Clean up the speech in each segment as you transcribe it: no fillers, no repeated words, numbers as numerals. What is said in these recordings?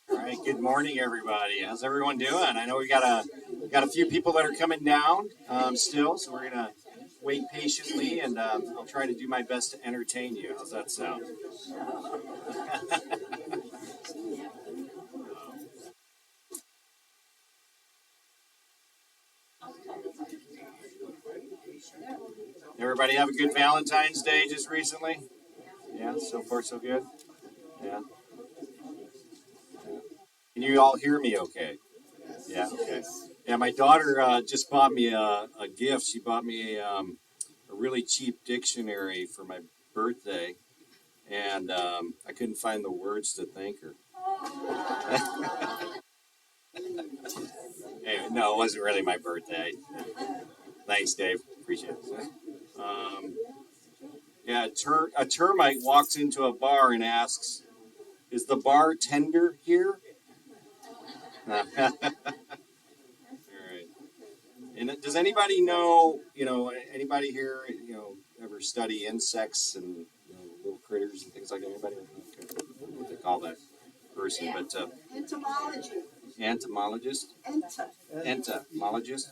All right, good morning, everybody. How's everyone doing? I know we got a few people that are coming down still, so we're gonna wait patiently, and I'll try to do my best to entertain you. How's that sound? Everybody have a good Valentine's Day just recently? Yeah, so far so good. Yeah. Can you all hear me? Okay. Yeah. Okay. Yeah, my daughter just bought me a gift. She bought me a really cheap dictionary for my birthday, and I couldn't find the words to thank her. Anyway, no, it wasn't really my birthday. Thanks, Dave. Appreciate it. Um, yeah, a termite walks into a bar and asks, "Is the bartender here?" All right. And does anybody know? Anybody here? Ever study insects and little critters and things like that? Anybody? Okay. What they call that person? But Entomology. entomologist, Enta. entomologist.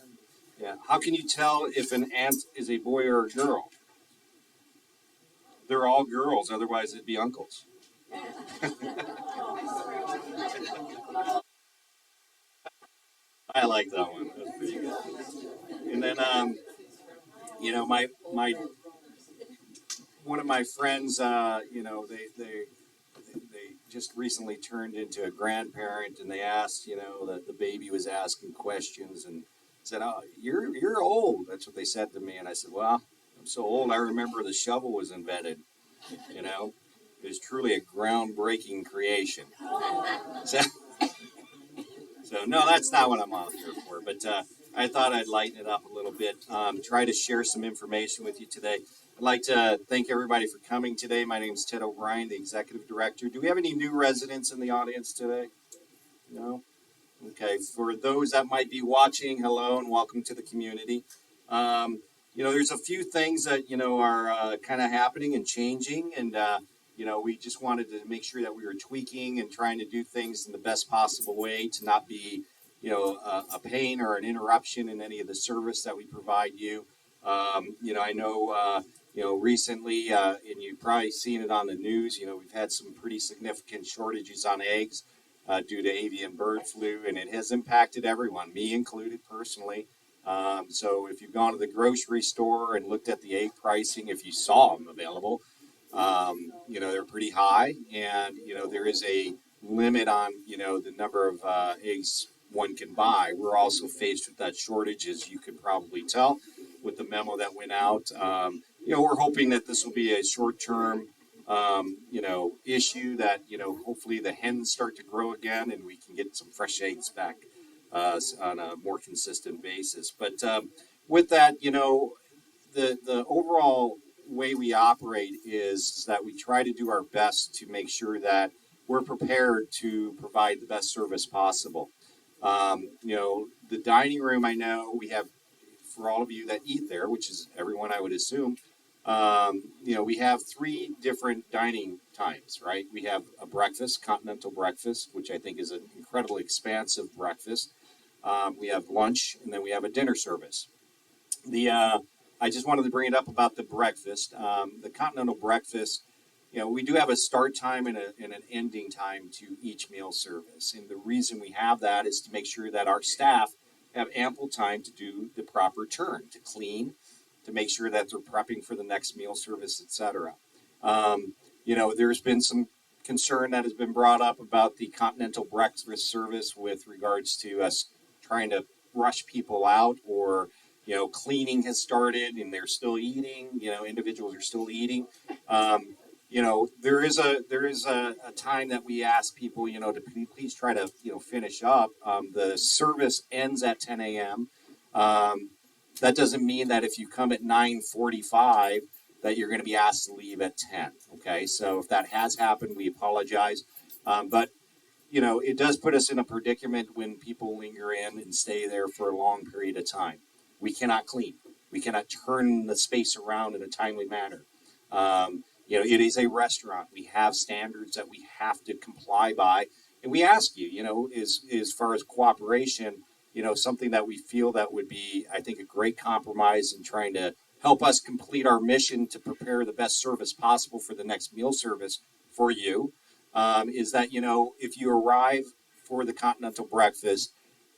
Yeah. How can you tell if an ant is a boy or a girl? They're all girls, otherwise it'd be uncles. I like that one. That's pretty good. And then, my one of my friends, they just recently turned into a grandparent, and they asked, that the baby was asking questions and said, "Oh, you're old." That's what they said to me, and I said, "Well, I'm so old. I remember the shovel was invented. You know, it was truly a groundbreaking creation." So, so no, that's not what I'm out here for. But I thought I'd lighten it up a little bit, try to share some information with you today. I'd like to thank everybody for coming today. My name is Ted O'Brien, the Executive Director. Do we have any new residents in the audience today? No? Okay. For those that might be watching, hello and welcome to the community. There's a few things that, are kind of happening and changing. And, we just wanted to make sure that we were tweaking and trying to do things in the best possible way to not be, a pain or an interruption in any of the service that we provide you. I know, recently, and you've probably seen it on the news, we've had some pretty significant shortages on eggs due to avian bird flu, and it has impacted everyone, me included personally. So if you've gone to the grocery store and looked at the egg pricing, if you saw them available, they're pretty high, and there is a limit on the number of eggs one can buy. We're also faced with that shortage, as you could probably tell with the memo that went out. We're hoping that this will be a short-term issue that, hopefully the hens start to grow again and we can get some fresh eggs back on a more consistent basis. But with that, the overall way we operate is that we try to do our best to make sure that we're prepared to provide the best service possible. The dining room, I know we have, for all of you that eat there, which is everyone I would assume, we have three different dining times, right? We have a breakfast, continental breakfast, which I think is an incredibly expansive breakfast. We have lunch, and then we have a dinner service. The I just wanted to bring it up about the breakfast. The continental breakfast, we do have a start time and an ending time to each meal service, and the reason we have that is to make sure that our staff have ample time to do the proper turn, to clean, to make sure that they're prepping for the next meal service, etc. There's been some concern that has been brought up about the continental breakfast service with regards to us trying to rush people out, or cleaning has started and they're still eating. Individuals are still eating. There is a time that we ask people, to please try to finish up. The service ends at 10 a.m. That doesn't mean that if you come at 9:45 that you're going to be asked to leave at 10. Okay, so if that has happened, we apologize. But it does put us in a predicament when people linger in and stay there for a long period of time. We cannot clean. We cannot turn the space around in a timely manner. It is a restaurant. We have standards that we have to comply by, and we ask you, as far as cooperation, something that we feel that would be, I think, a great compromise in trying to help us complete our mission to prepare the best service possible for the next meal service for you. Is that if you arrive for the continental breakfast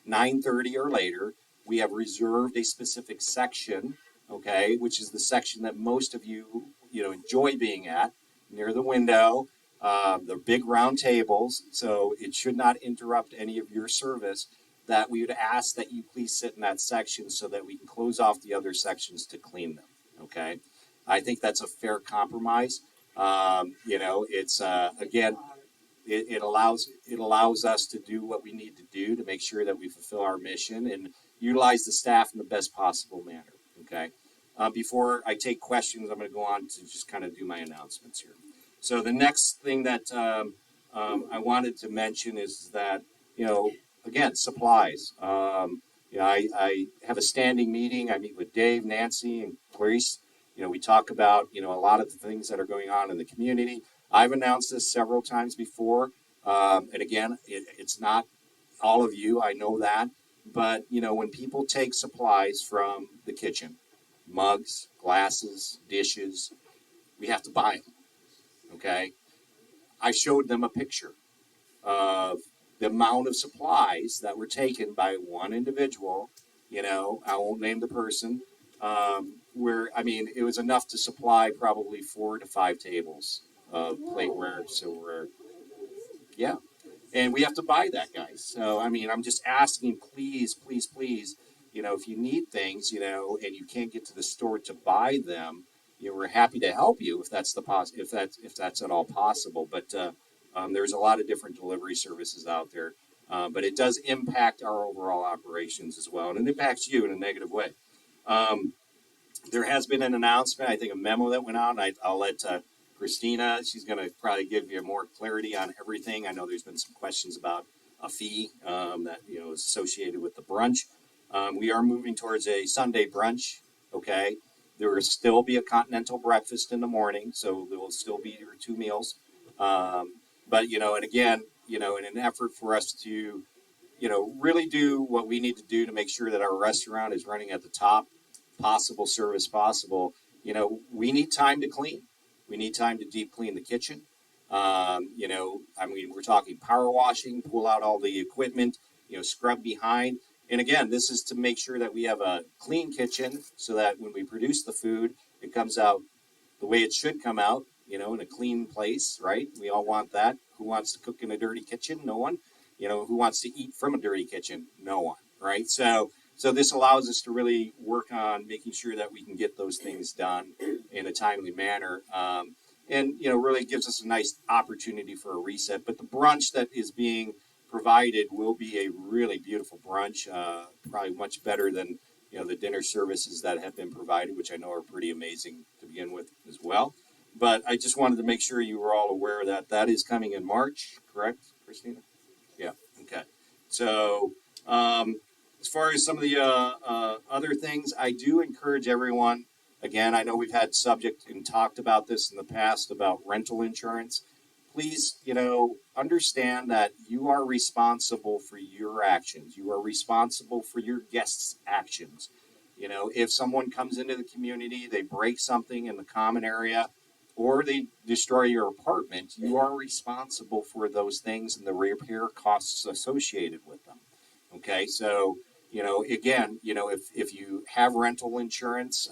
9:30 or later, we have reserved a specific section, okay, which is the section that most of you enjoy being at, near the window, the big round tables. So it should not interrupt any of your service. That we would ask that you please sit in that section so that we can close off the other sections to clean them. Okay, I think that's a fair compromise. It's again, it allows us to do what we need to do to make sure that we fulfill our mission and utilize the staff in the best possible manner. Okay. Before I take questions, I'm going to go on to just kind of do my announcements here. So the next thing that I wanted to mention is that again, supplies. I have a standing meeting. I meet with Dave, Nancy, and Clarice. We talk about a lot of the things that are going on in the community. I've announced this several times before, and again, it's not all of you. I know that, but when people take supplies from the kitchen, mugs, glasses, dishes, we have to buy them. Okay, I showed them a picture of the amount of supplies that were taken by one individual. I won't name the person. Where I mean, it was enough to supply probably 4 to 5 tables of plateware, silverware. Yeah, and we have to buy that, guys. So I mean, I'm just asking, please, please, please. If you need things, and you can't get to the store to buy them, we're happy to help you if that's if that's at all possible. But there's a lot of different delivery services out there, but it does impact our overall operations as well, and it impacts you in a negative way. Um, there has been an announcement, I think a memo that went out, and I'll let Christina, she's going to probably give you more clarity on everything. I know there's been some questions about a fee that is associated with the brunch. We are moving towards a Sunday brunch. Okay, there will still be a continental breakfast in the morning, so there will still be your 2 meals. But and again, in an effort for us to really do what we need to do to make sure that our restaurant is running at the top possible service possible, we need time to clean. We need time to deep clean the kitchen. I mean, we're talking power washing, pull out all the equipment, scrub behind. And again, this is to make sure that we have a clean kitchen so that when we produce the food, it comes out the way it should come out, in a clean place, right? We all want that. Who wants to cook in a dirty kitchen? No one. Who wants to eat from a dirty kitchen? No one, right? So this allows us to really work on making sure that we can get those things done in a timely manner. And really gives us a nice opportunity for a reset. But the brunch that is being provided will be a really beautiful brunch, probably much better than the dinner services that have been provided, which I know are pretty amazing to begin with as well. But I just wanted to make sure you were all aware that that is coming in March, correct, Christina? Yeah. Okay. So as far as some of the other things, I do encourage everyone. Again, I know we've had subject and talked about this in the past about rental insurance. Please, understand that you are responsible for your actions. You are responsible for your guests' actions. You know, if someone comes into the community, they break something in the common area, or they destroy your apartment, you are responsible for those things and the repair costs associated with them. Okay, so again, if you have rental insurance,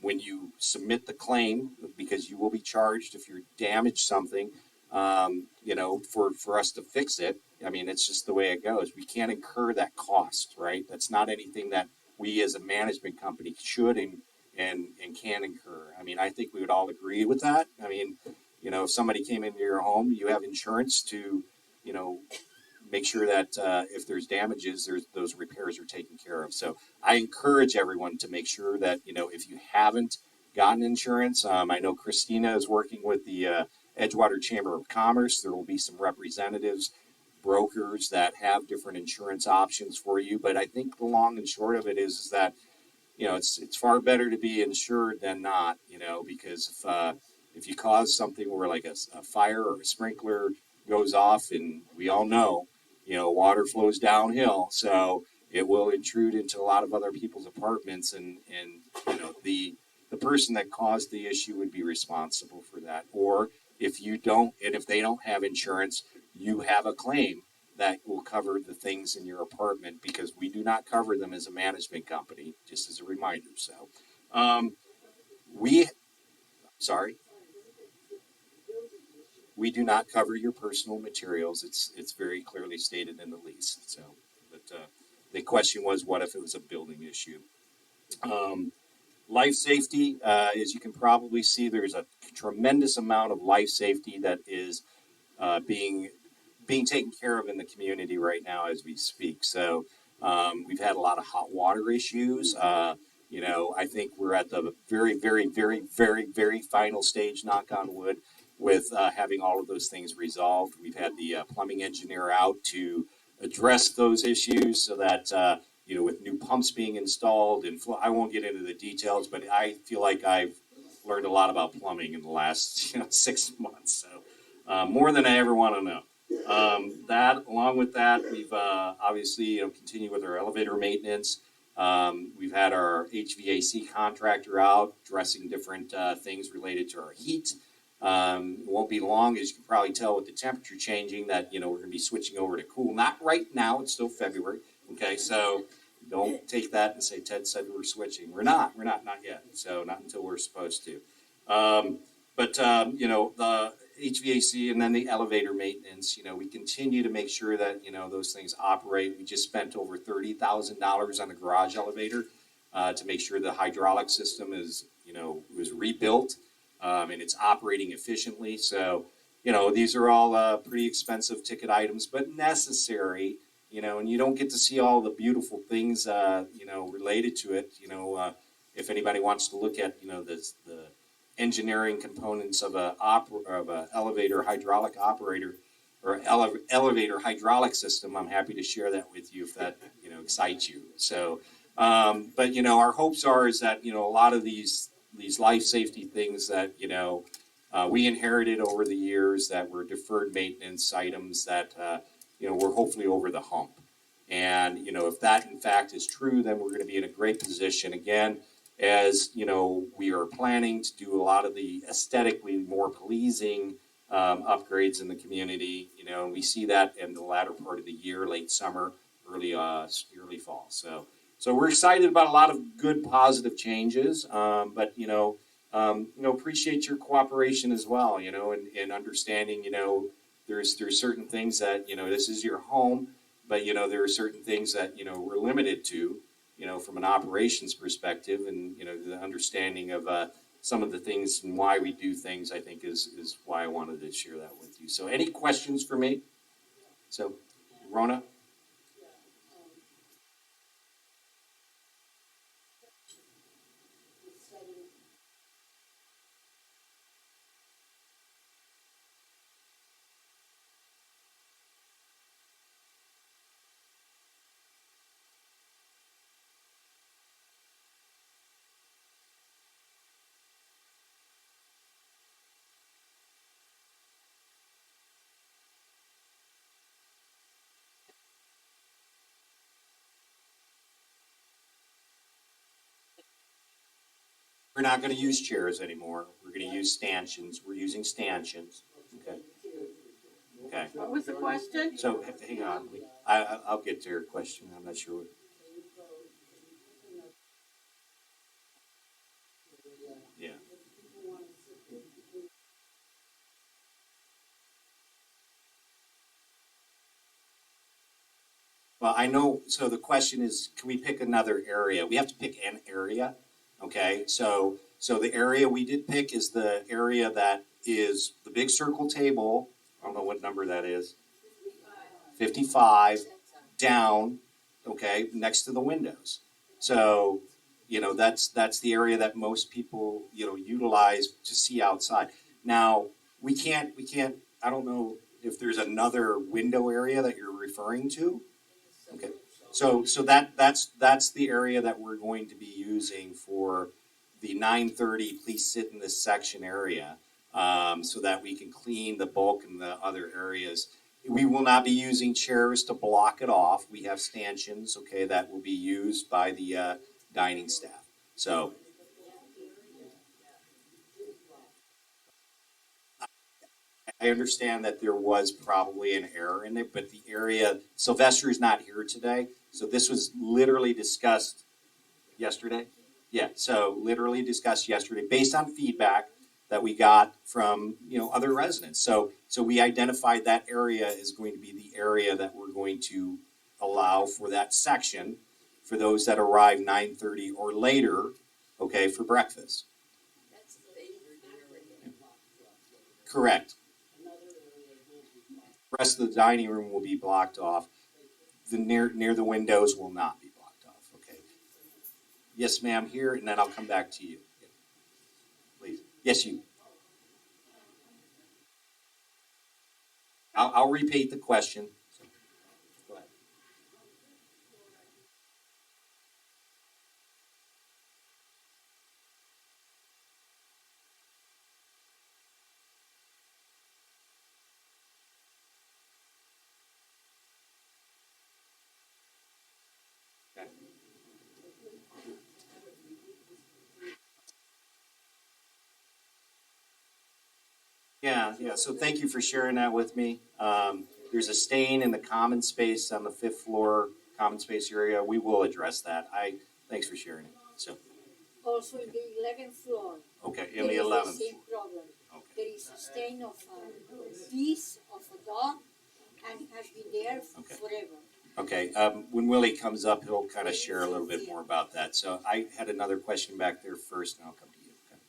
when you submit the claim, because you will be charged if you damage something, for us to fix it. I mean, it's just the way it goes. We can't incur that cost, right? That's not anything that we as a management company should and can incur. I mean, I think we would all agree with that. I mean, if somebody came into your home, you have insurance to, you know, make sure that if there's damages, those repairs are taken care of. So I encourage everyone to make sure that, if you haven't gotten insurance, I know Christina is working with the Edgewater Chamber of Commerce. There will be some representatives, brokers that have different insurance options for you. But I think the long and short of it is that, it's far better to be insured than not, because if you cause something where like a fire or a sprinkler goes off, and we all know, water flows downhill, so it will intrude into a lot of other people's apartments, and the person that caused the issue would be responsible for that. Or if they don't have insurance, you have a claim that will cover the things in your apartment, because we do not cover them as a management company, just as a reminder. So, we, sorry, we do not cover your personal materials. It's very clearly stated in the lease. So, but the question was, what if it was a building issue? Um, Life safety, as you can probably see, there's a tremendous amount of life safety that is being taken care of in the community right now as we speak. So we've had a lot of hot water issues. I think we're at the very, very, very, very, very final stage, knock on wood, with having all of those things resolved. We've had the plumbing engineer out to address those issues so that, with new pumps being installed, and I won't get into the details, but I feel like I've learned a lot about plumbing in the last 6 months. So more than I ever want to know. That, along with that, we've obviously continued with our elevator maintenance. We've had our HVAC contractor out addressing different things related to our heat. It won't be long, as you can probably tell with the temperature changing, that we're going to be switching over to cool. Not right now; it's still February. Okay, so don't take that and say Ted said we're switching. We're not. Not yet. So not until we're supposed to. The HVAC and then the elevator maintenance, we continue to make sure that, those things operate. We just spent over $30,000 on a garage elevator to make sure the hydraulic system was rebuilt, and it's operating efficiently. So, these are all pretty expensive ticket items, but necessary, and you don't get to see all the beautiful things, related to it. If anybody wants to look at, the engineering components of a elevator hydraulic operator or elevator hydraulic system, I'm happy to share that with you if that excites you. So, but our hopes are is that a lot of these life safety things that we inherited over the years, that were deferred maintenance items, that we're hopefully over the hump. And if that in fact is true, then we're going to be in a great position again, as we are planning to do a lot of the aesthetically more pleasing upgrades in the community. And we see that in the latter part of the year, late summer, early fall. So we're excited about a lot of good, positive changes. But appreciate your cooperation as well. And understanding. There's certain things that this is your home, but there are certain things that we're limited to. From an operations perspective, and the understanding of some of the things and why we do things, I think is why I wanted to share that with you. So, any questions for me? So, Rona. We're not gonna use chairs anymore. We're gonna use stanchions. We're using stanchions. Okay, okay. What was the question? So, hang on. I'll get to your question. I'm not sure. Yeah. Well, I know, so the question is, can we pick another area? We have to pick an area, okay? So the area we did pick is the area that is the big circle table. I don't know what number that is. 55 down, okay, next to the windows. So, that's the area that most people, utilize to see outside. Now, we can't, I don't know if there's another window area that you're referring to. Okay, so that's the area that we're going to be using for the 9:30. Please sit in this section area, so that we can clean the bulk and the other areas. We will not be using chairs to block it off. We have stanchions, okay, that will be used by the dining staff. So I understand that there was probably an error in it, but the area, Sylvester is not here today, so this was literally discussed yesterday. Yeah, so literally discussed yesterday based on feedback that we got from, other residents. So we identified that area is going to be the area that we're going to allow for that section for those that arrive 9:30 or later, okay, for breakfast. Correct. Rest of the dining room will be blocked off. The near the windows will not be blocked off. Okay. Yes, ma'am. Here, and then I'll come back to you. Yeah, please. Yes, you. I'll repeat the question. So, go ahead. Okay. Yeah, yeah. So thank you for sharing that with me. There's a stain in the common space on the fifth floor common space area. We will address that. Thanks for sharing it. So, Also in the 11th floor, okay, in there the is the 11th same floor. problem. Okay. There is a stain of a piece of a dog and it has been there Okay. forever. Okay, when Willie comes up, he'll kind of share a little bit more about that. So I had another question back there first, and I'll come to you. Okay.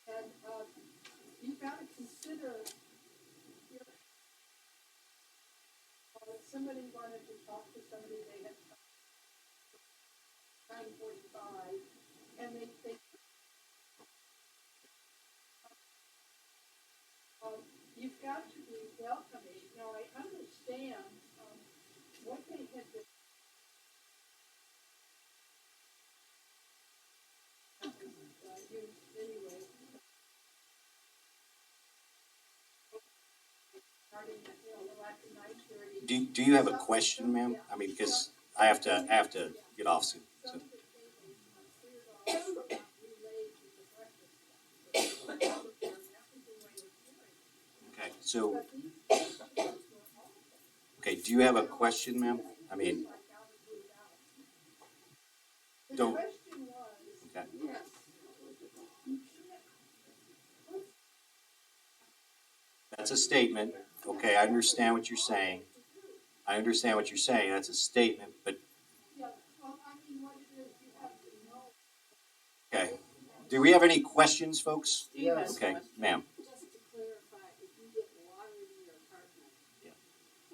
And you've got to consider, if somebody wanted to talk to somebody, they had 9:45, and they you've got to be welcoming. Now, I understand what they had been used anyway, starting at, after 9:30. Do you have a question, ma'am? I mean, because I have to get off soon. So. Okay. So, okay. Do you have a question, ma'am? I mean, don't. Okay. That's a statement. Okay, I understand what you're saying. I understand what you're saying. That's a statement, but okay. Do we have any questions, folks? Steve has Okay, questions. ma'am. Just to clarify, if you get water in your apartment Yeah.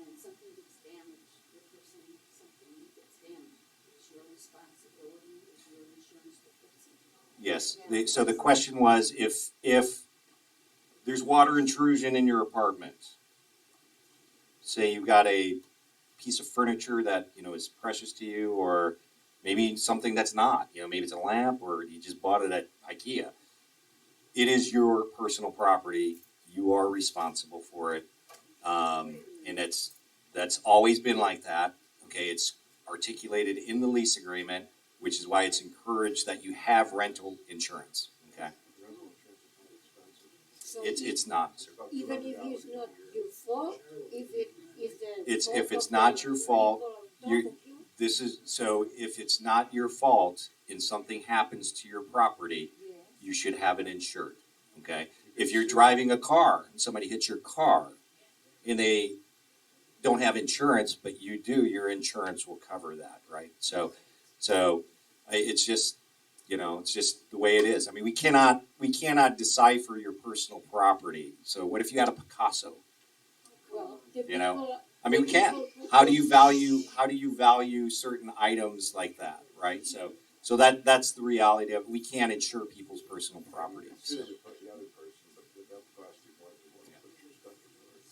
and something gets damaged, the person, something gets damaged, it's your responsibility, it's your insurance to fix it. Yes. So the question was if there's water intrusion in your apartment, say you've got a piece of furniture that is precious to you, or maybe something that's not, maybe it's a lamp or you just bought it at IKEA. It is your personal property. You are responsible for it. And that's always been like that. Okay, it's articulated in the lease agreement, which is why it's encouraged that you have rental insurance. Okay, So it's not. Sir. even if it's not your fault, if the It's fault if it's of not the your fault, people on you're- top of you, This is so. If it's not your fault and something happens to your property, yes. you should have it insured. Okay, if you're driving a car and somebody hits your car, and they don't have insurance, but you do, your insurance will cover that, right? So it's just, it's just the way it is. I mean, we cannot decipher your personal property. So what if you had a Picasso? Well, the You know, people- I mean, we the can't. people- How do you value certain items like that, right? So that's the reality of it. We can't insure people's personal property. So.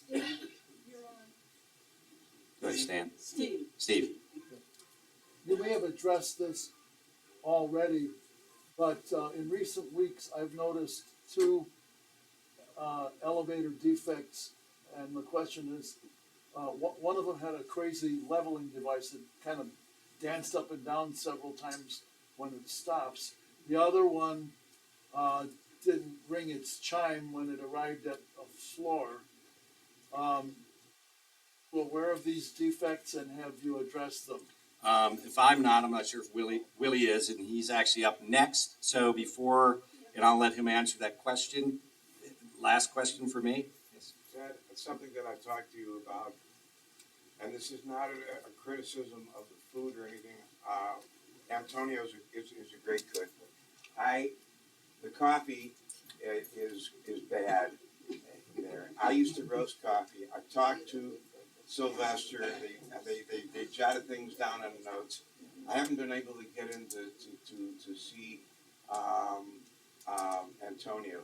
Steve, you're on. Go ahead, Stan. Steve, Steve. You may have addressed this already, but in recent weeks, I've noticed two elevator defects, and the question is, one of them had a crazy leveling device that kind of danced up and down several times when it stops. The other one didn't ring its chime when it arrived at a floor. Well, aware of these defects, and have you addressed them? If I'm not, I'm not sure if Willie is, and he's actually up next. So and I'll let him answer that question. Last question for me. Ted, it's something that I've talked to you about, and this is not a criticism of the food or anything. Antonio is a great cook. The coffee is bad there. I used to roast coffee. I talked to Sylvester. They jotted things down on notes. I haven't been able to get in to see Antonio.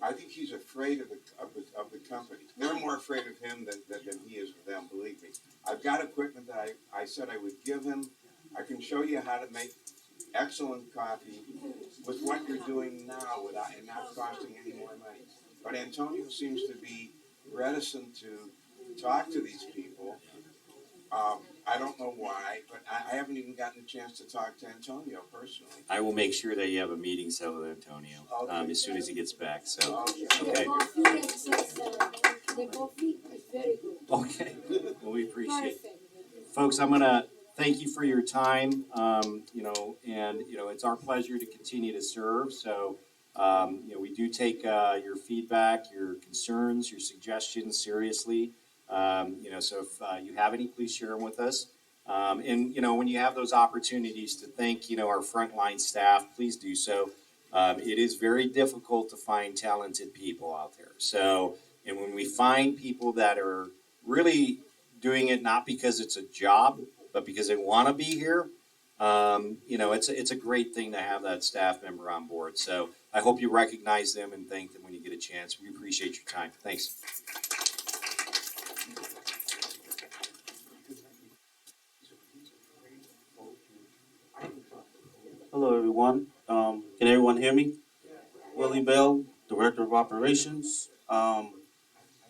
I think he's afraid of the company. They're more afraid of him than he is of them. Believe me. I've got equipment that I said I would give him. I can show you how to make excellent coffee with what you're doing now and not costing any more money. But Antonio seems to be reticent to talk to these people. I don't know why, but I haven't even gotten a chance to talk to Antonio personally. I will make sure that you have a meeting set with Antonio as soon as he gets back. So Okay. okay, the coffee is very good. okay. Well, we appreciate it. Perfect. Folks, I'm gonna thank you for your time. It's our pleasure to continue to serve. So, we do take your feedback, your concerns, your suggestions seriously. So if you have any, please share them with us. When you have those opportunities to thank, our frontline staff, please do so. It is very difficult to find talented people out there. So, and when we find people that are really doing it not because it's a job, but because they want to be here, it's a great thing to have that staff member on board. So I hope you recognize them and thank them when you get a chance. We appreciate your time. Thanks. Hello, everyone. Can everyone hear me? Willie Bell, Director of Operations.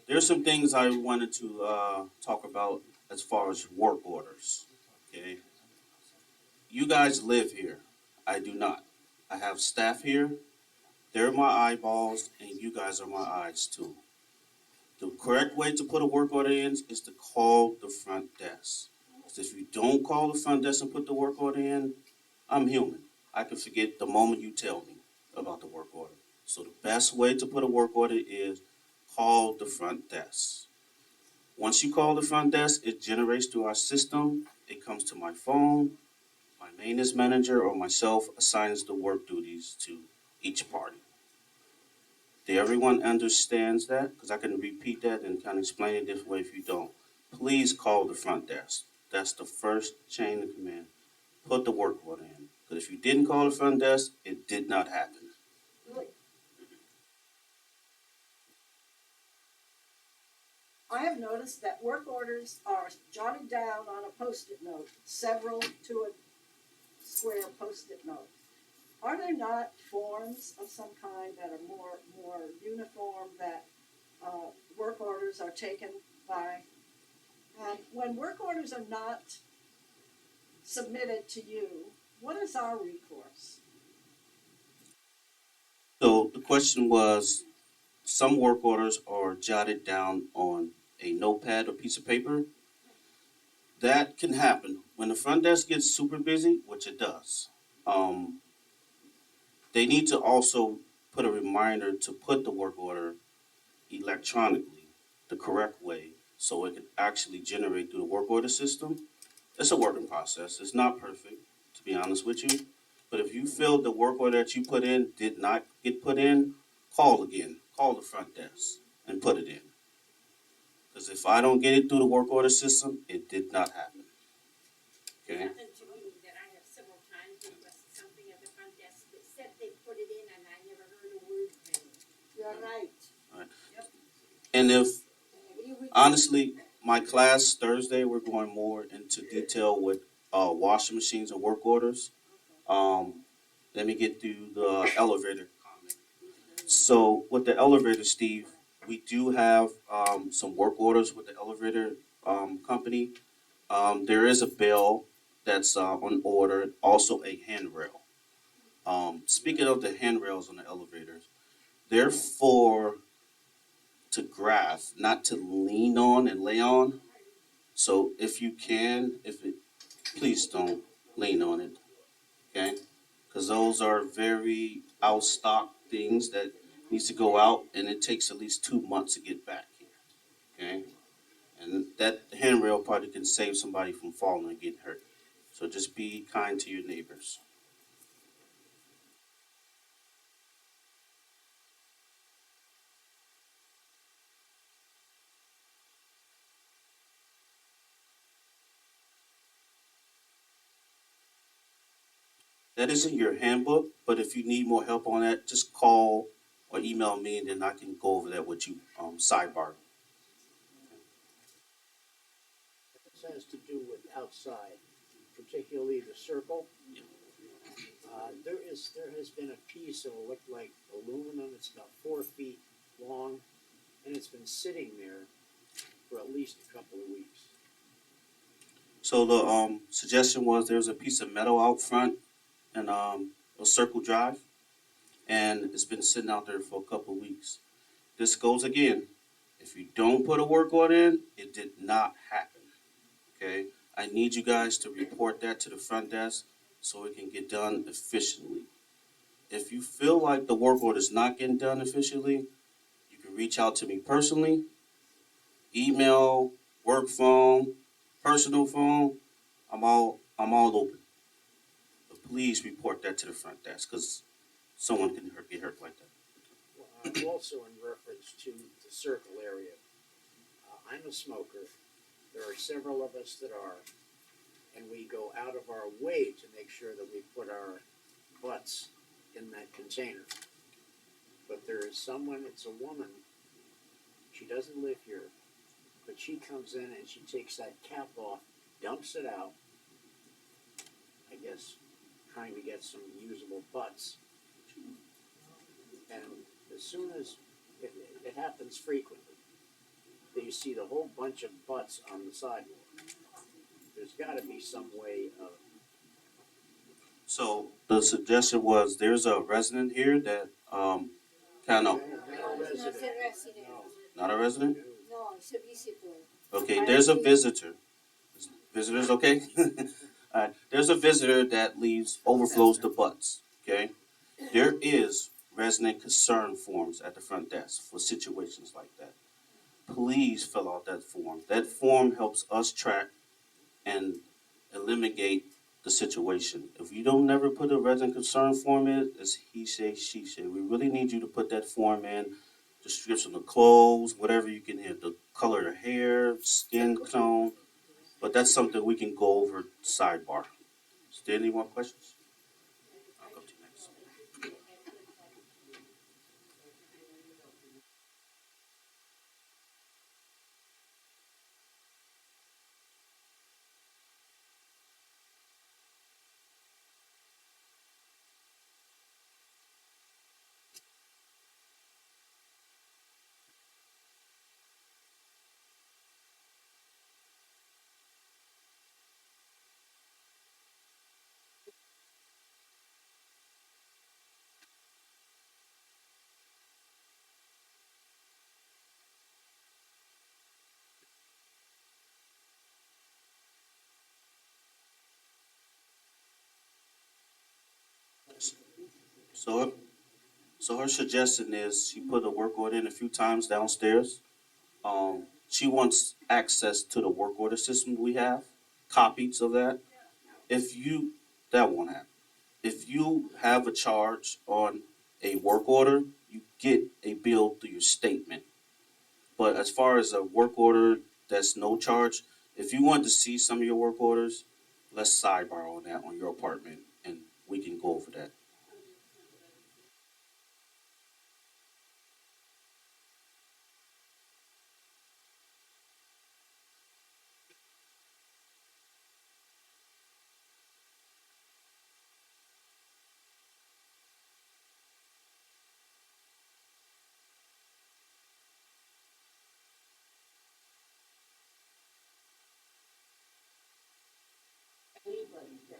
There's some things I wanted to talk about as far as work orders. Okay, you guys live here. I do not. I have staff here. They're my eyeballs, and you guys are my eyes too. The correct way to put a work order in is to call the front desk. Because if you don't call the front desk and put the work order in, I'm human. I can forget the moment you tell me about the work order. So the best way to put a work order is call the front desk. Once you call the front desk, it generates through our system. It comes to my phone. My maintenance manager or myself assigns the work duties to each party. Do everyone understands that? Because I can repeat that and kind of explain it different way if you don't. Please call the front desk. That's the first chain of command. Put the work order in. Because if you didn't call the front desk, it did not happen. I have noticed that work orders are jotted down on a Post-it note, several to a square Post-it note. Are there not forms of some kind that are more uniform that, work orders are taken by? And when work orders are not submitted to you, what is our recourse? So the question was, some work orders are jotted down on a notepad or piece of paper. That can happen when the front desk gets super busy, which it does. Um, they need to also put a reminder to put the work order electronically the correct way so it can actually generate through the work order system. It's a working process. It's not perfect, to be honest with you. But if you feel the work order that you put in did not get put in, call again. Call the front desk and put it in. Because if I don't get it through the work order system, it did not happen. It Okay? happened to me that I have several times requested something at the front desk that said they put it in and I never heard a word from it. You're right. And if Maybe we can- honestly, my class Thursday, we're going more into detail with washing machines and work orders. Let me get through the elevator comment. So with the elevator, Steve, we do have some work orders with the elevator company. There is a bell that's on order, also a handrail. Speaking of the handrails on the elevators, they're for to grasp, not to lean on and lay on. So if you can, please don't lean on it, okay? Because those are very out stock things that needs to go out, and it takes at least 2 months to get back here, okay? And that handrail probably can save somebody from falling and getting hurt. So just be kind to your neighbors. That isn't your handbook, but if you need more help on that, just call or email me, and then I can go over that with you. Sidebar. This has to do with outside, particularly the circle. There has been a piece of what looked like aluminum, it's about 4 feet long, and it's been sitting there for at least a couple of weeks. So the suggestion was there's a piece of metal out front and a circle drive, and it's been sitting out there for a couple of weeks. This goes again. If you don't put a work order in, it did not happen. Okay, I need you guys to report that to the front desk so it can get done efficiently. If you feel like the work order is not getting done efficiently, you can reach out to me personally, email, work phone, personal phone. I'm all open. But please report that to the front desk because someone can get hurt like that. Also in reference to the circle area, I'm a smoker, there are several of us that are, and we go out of our way to make sure that we put our butts in that container. But there is someone, it's a woman, she doesn't live here, but she comes in and she takes that cap off, dumps it out, I guess trying to get some usable butts. And as soon as, it happens frequently, that you see the whole bunch of butts on the sidewalk. There's gotta be some way of, So the suggestion was there's a resident here that kind of No, it's not a resident. not a resident. No, it's a visitor. Okay, there's a visitor. Visitors, okay? All right, there's a visitor that leaves overflows the butts. Okay, there is resident concern forms at the front desk for situations like that. Please fill out that form. That form helps us track and eliminate the situation. If you don't never put a resident concern form in, it's he say, she say. We really need you to put that form in. Description of clothes, whatever you can hit, the color of hair, skin tone. But that's something we can go over sidebar. Is there any more questions? I'll go to next. So, so her suggestion is she put a work order in a few times downstairs. She wants access to the work order system we have, copies of that. If you, that won't happen. If you have a charge on a work order, you get a bill through your statement. But as far as a work order that's no charge, if you want to see some of your work orders, let's sidebar on that on your apartment and we can go over that. Anybody can.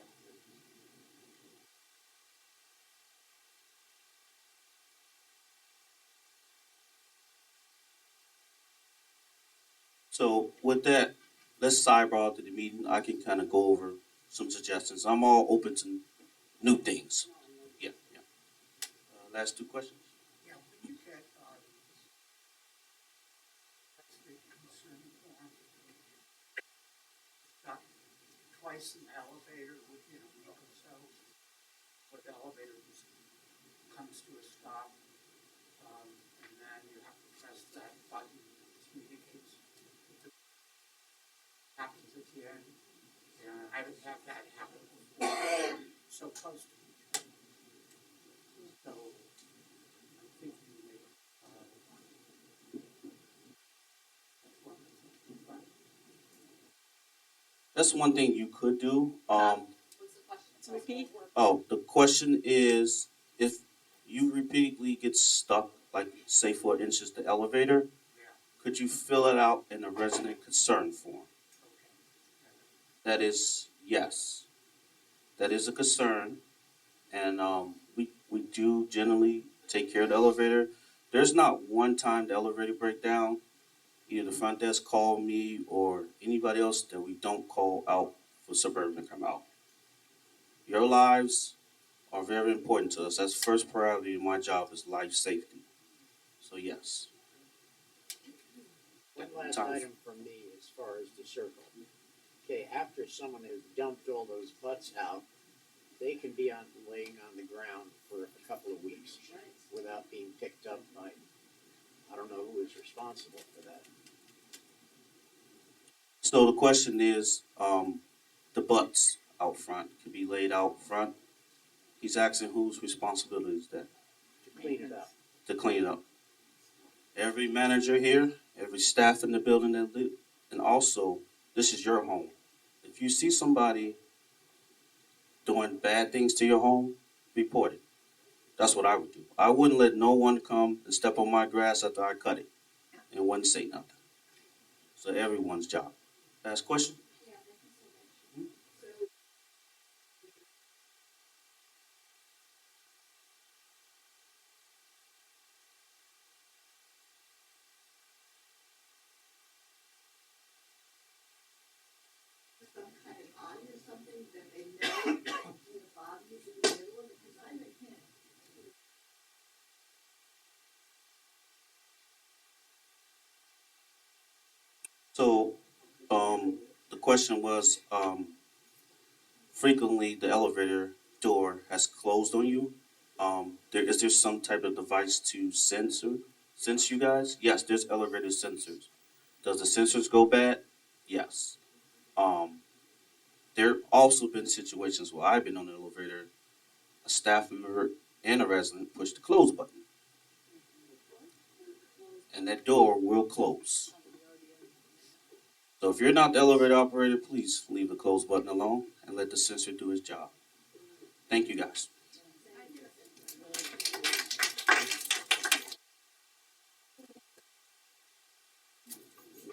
So with that, let's sidebar to the meeting. I can kind of go over some suggestions. I'm all open to new things. Yeah, yeah. Last two questions. Yeah, when you get, that's the concern form, got twice an elevator within a week or so, where the elevator just comes to a stop, and then you have to press that button, that communicates with the, happens at the end. And I would have that happen before, so close to each other. So, I'm thinking maybe, that's one of the things, but That's one thing you could do. What's the question? Repeat. Oh, the question is if you repeatedly get stuck, like say 4 inches the elevator, yeah, could you fill it out in a resident concern form? okay. That is yes. That is a concern, and we do generally take care of the elevator. There's not one time the elevator break down, either the front desk call me or anybody else that we don't call out for Suburban to come out. Your lives are very important to us. That's first priority in my job is life safety. So yes. One last Tom. item from me as far as the circle. Okay, after someone has dumped all those butts out, they can be laying on the ground for a couple of weeks without being picked up by, I don't know who is responsible for that. So the question is, the butts out front can be laid out front. He's asking whose responsibility is that To clean it up. to clean up. Every manager here, every staff in the building that live, and also this is your home. If you see somebody doing bad things to your home, report it. That's what I would do. I wouldn't let no one come and step on my grass after I cut it and wouldn't say nothing. So everyone's job. Last question? Yeah, thank you so much. So, Some kind of eye or something that they know the body is in the middle of it, because I can't. So, the question was, frequently the elevator door has closed on you. Is there some type of device to sense you guys? Yes, there's elevator sensors. Does the sensors go bad? Yes. Um, there also been situations where I've been on the elevator, a staff member and a resident push the close button, and that door will close. So if you're not the elevator operator, please leave the close button alone and let the sensor do his job. Thank you guys.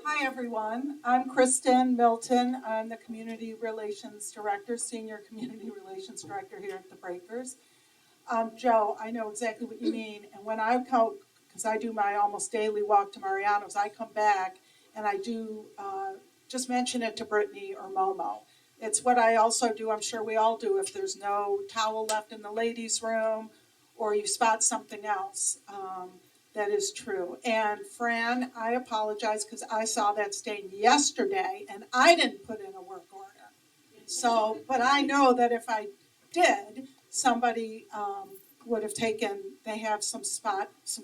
Hi, everyone. I'm Kristen Milton. I'm the Community Relations Director, Senior Community Relations Director here at the Breakers. Joe, I know exactly what you mean. And when I come, because I do my almost daily walk to Mariano's, I come back and I do just mention it to Brittany or Momo. It's what I also do, I'm sure we all do, if there's no towel left in the ladies' room or you spot something else, that is true. And Fran, I apologize because I saw that stain yesterday and I didn't put in a work order. So, but I know that if I did, somebody would have taken, they have some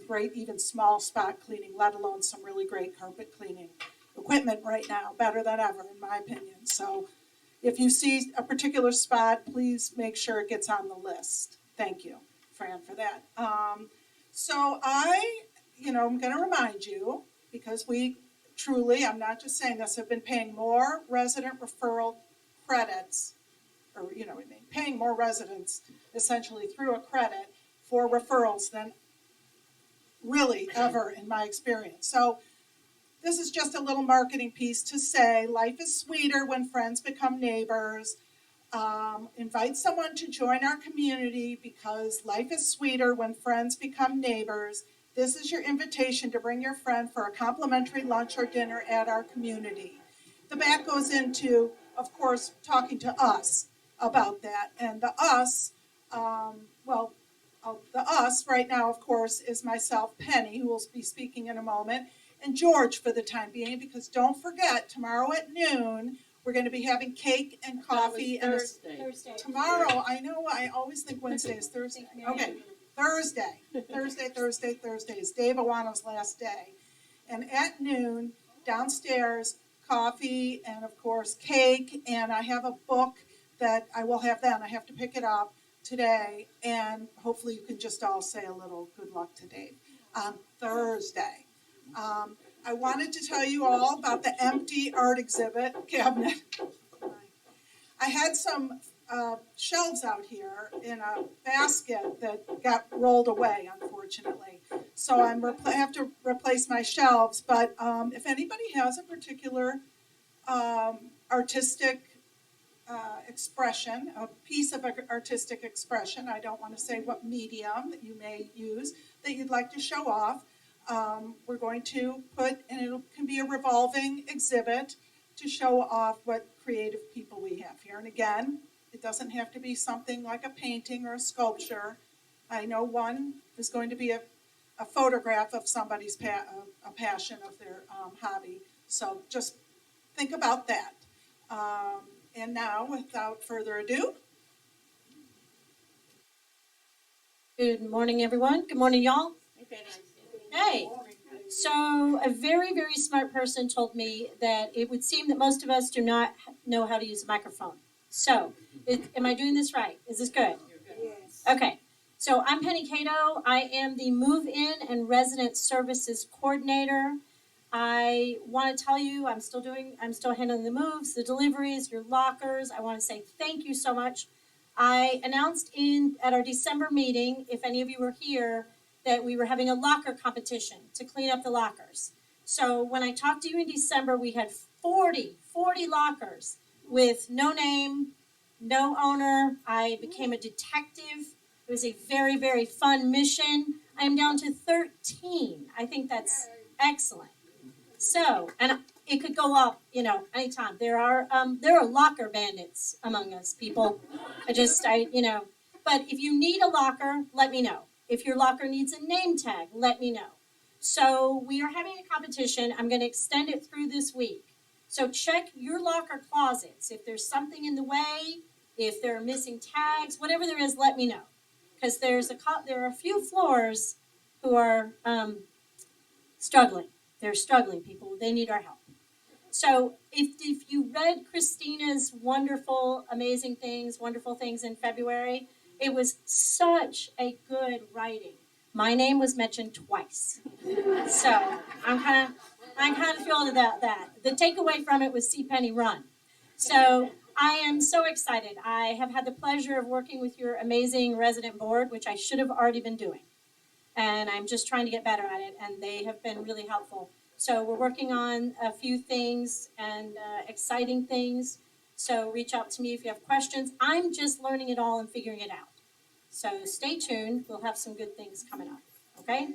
great, even small spot cleaning, let alone some really great carpet cleaning equipment right now, better than ever, in my opinion. So if you see a particular spot, please make sure it gets on the list. Thank you, Fran, for that. So I'm going to remind you, because we truly, I'm not just saying this, have been paying more resident referral credits, or, paying more residents essentially through a credit for referrals than really ever in my experience. So this is just a little marketing piece to say life is sweeter when friends become neighbors. Invite someone to join our community because life is sweeter when friends become neighbors. This is your invitation to bring your friend for a complimentary lunch or dinner at our community. The back goes into, of course, talking to us about that. And the us, the us right now, of course, is myself, Penny, who will be speaking in a moment, and George for the time being, because don't forget, tomorrow at noon, we're going to be having cake and coffee. Thursday. Tomorrow, I know, I always think Wednesday is Thursday. Okay, Thursday is Dave Awano's last day. And at noon, downstairs, coffee and, of course, cake. And I have a book that I will have then. I have to pick it up today. And hopefully you can just all say a little good luck to Dave on Thursday. I wanted to tell you all about the empty art exhibit cabinet. I had some shelves out here in a basket that got rolled away, unfortunately. So I have to replace my shelves. But if anybody has a particular artistic expression, a piece of artistic expression, I don't want to say what medium that you may use, that you'd like to show off, we're going to put, and it can be a revolving exhibit to show off what creative people we have here. And again, it doesn't have to be something like a painting or a sculpture. I know one is going to be a photograph of somebody's a passion of their hobby. So just think about that. And now, without further ado. Good morning, everyone. Good morning, y'all. Hey. So a very, very smart person told me that it would seem that most of us do not know how to use a microphone. So, am I doing this right? Is this good? Yes. Okay. So I'm Penny Cato. I am the Move-In and Resident Services Coordinator. I want to tell you I'm still handling the moves, the deliveries, your lockers. I want to say thank you so much. I announced at our December meeting, if any of you were here, that we were having a locker competition to clean up the lockers. So when I talked to you in December, we had 40 lockers with no name, no owner. I became a detective. It was a very, very fun mission. I am down to 13. I think that's excellent. So, and it could go up, anytime. There are locker bandits among us, people. But if you need a locker, let me know. If your locker needs a name tag, let me know. So we are having a competition. I'm going to extend it through this week. So check your locker closets. If there's something in the way, if there are missing tags, whatever there is, let me know. Because there are a few floors who are struggling. They're struggling, people. They need our help. So if you read Christina's wonderful things in February, it was such a good writing. My name was mentioned twice. So I'm kind of thrilled about that. The takeaway from it was see Penny run. So I am so excited. I have had the pleasure of working with your amazing resident board, which I should have already been doing. And I'm just trying to get better at it, and they have been really helpful. So we're working on a few things and exciting things. So reach out to me if you have questions. I'm just learning it all and figuring it out. So stay tuned. We'll have some good things coming up. Okay?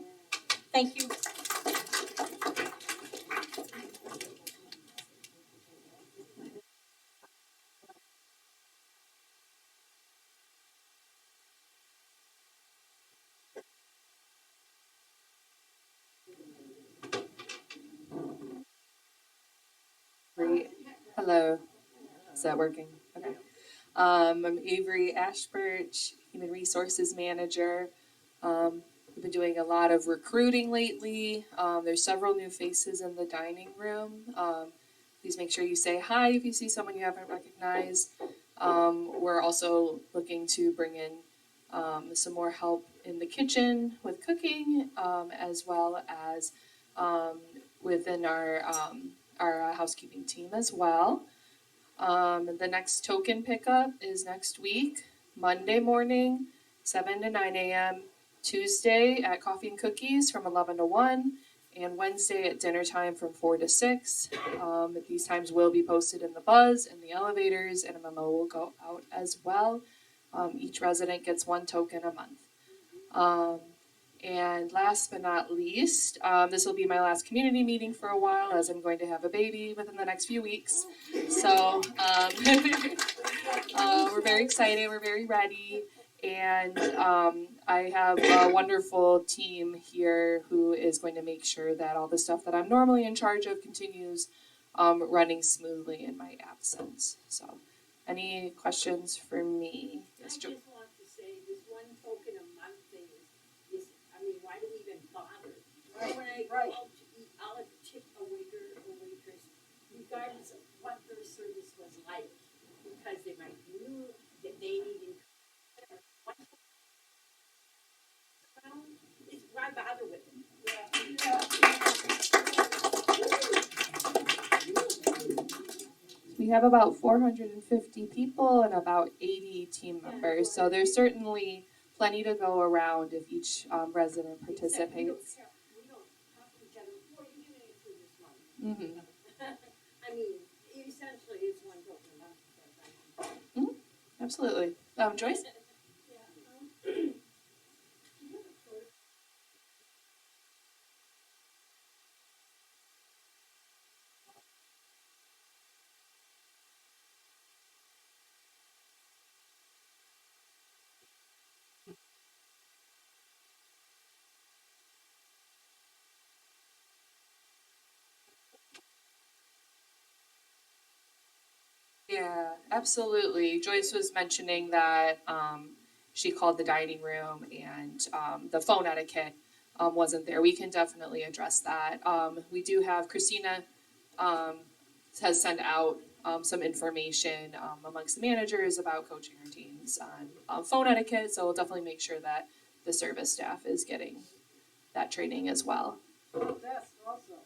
Thank you. Hello. Is that working? Okay. I'm Avery Ashbirch, Human Resources Manager. We've been doing a lot of recruiting lately. There's several new faces in the dining room. Please make sure you say hi if you see someone you haven't recognized. We're also looking to bring in some more help in the kitchen with cooking, as well as within our housekeeping team as well. The next token pickup is next week, Monday morning, 7 to 9 a.m., Tuesday at Coffee and Cookies from 11 to 1, and Wednesday at dinner time from 4 to 6. These times will be posted in the buzz and the elevators, and a memo will go out as well. Each resident gets 1 token a month. And last but not least, this will be my last community meeting for a while, as I'm going to have a baby within the next few weeks. So we're very excited, we're very ready, and I have a wonderful team here who is going to make sure that all the stuff that I'm normally in charge of continues running smoothly in my absence. So, any questions for me? I just want to say, this 1 token a month thing is, I mean, why do we even bother? When I go out to eat, I'll tip a waiter or waitress, regardless of what their service was like, because they might knew that they needed. It's why bother with it? We have about 450 people and about 80 team members, so there's certainly plenty to go around if each resident Except participates. we don't talk to each other before you give it to this one. Mm-hmm. I mean, essentially, it's 1 token a month. Absolutely. Joyce? Yeah, absolutely. Joyce was mentioning that she called the dining room and the phone etiquette wasn't there. We can definitely address that. We do have Christina has sent out some information amongst the managers about coaching our teams on phone etiquette, so we'll definitely make sure that the service staff is getting that training as well. That's awesome.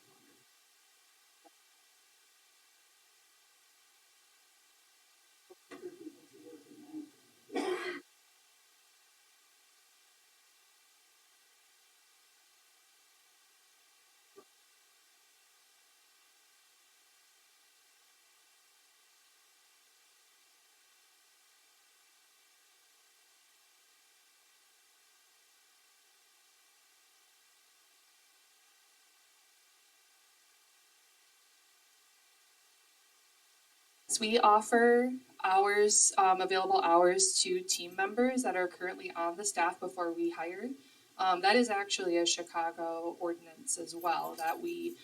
So we offer hours, available hours to team members that are currently on the staff before we hire. That is actually a Chicago ordinance as well, that we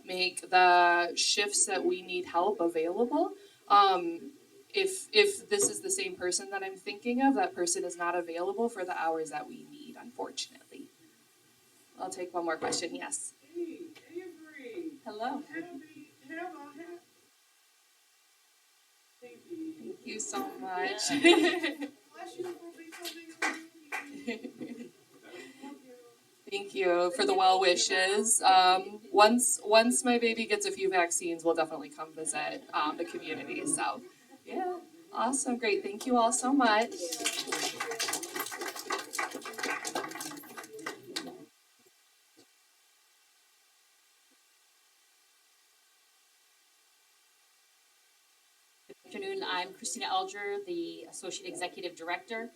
make the shifts that we need help available. If this is the same person that I'm thinking of, that person is not available for the hours that we need, unfortunately. I'll take one more question, yes. Hey, Avery. Hello. Baby. Thank you so much. Bless you for becoming Thank you for the well wishes. Once my baby gets a few vaccines, we'll definitely come visit the community. So, yeah, awesome, great. Thank you all so much. Good afternoon, I'm Christina Alger, the Associate Executive Director.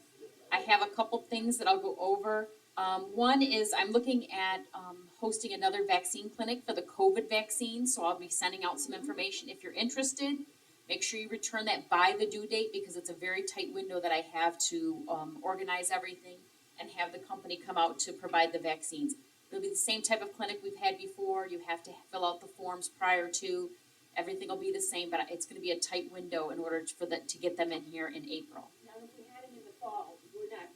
I have a couple things that I'll go over. One is I'm looking at hosting another vaccine clinic for the COVID vaccine, so I'll be sending out some information. If you're interested, make sure you return that by the due date because it's a very tight window that I have to organize everything and have the company come out to provide the vaccines. It'll be the same type of clinic we've had before. You have to fill out the forms prior to. Everything will be there the same, but it's gonna be a tight window in order for that, to get them in here in April. Now, if we had them in the fall, we're not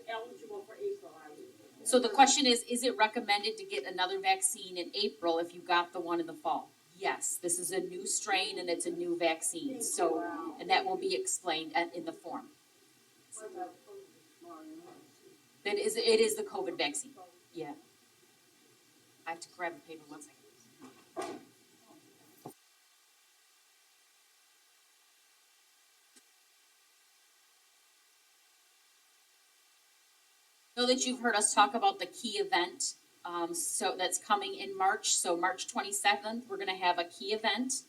eligible for April, are we? So the question is it recommended to get another vaccine in April if you got the one in the fall? Yes, this is a new strain and it's a new vaccine, so, and that will be explained in the form. It is the COVID vaccine, yeah. I have to grab the paper 1 second. Know that you've heard us talk about the key event, so that's coming in March, so March 27th, we're gonna have a key event.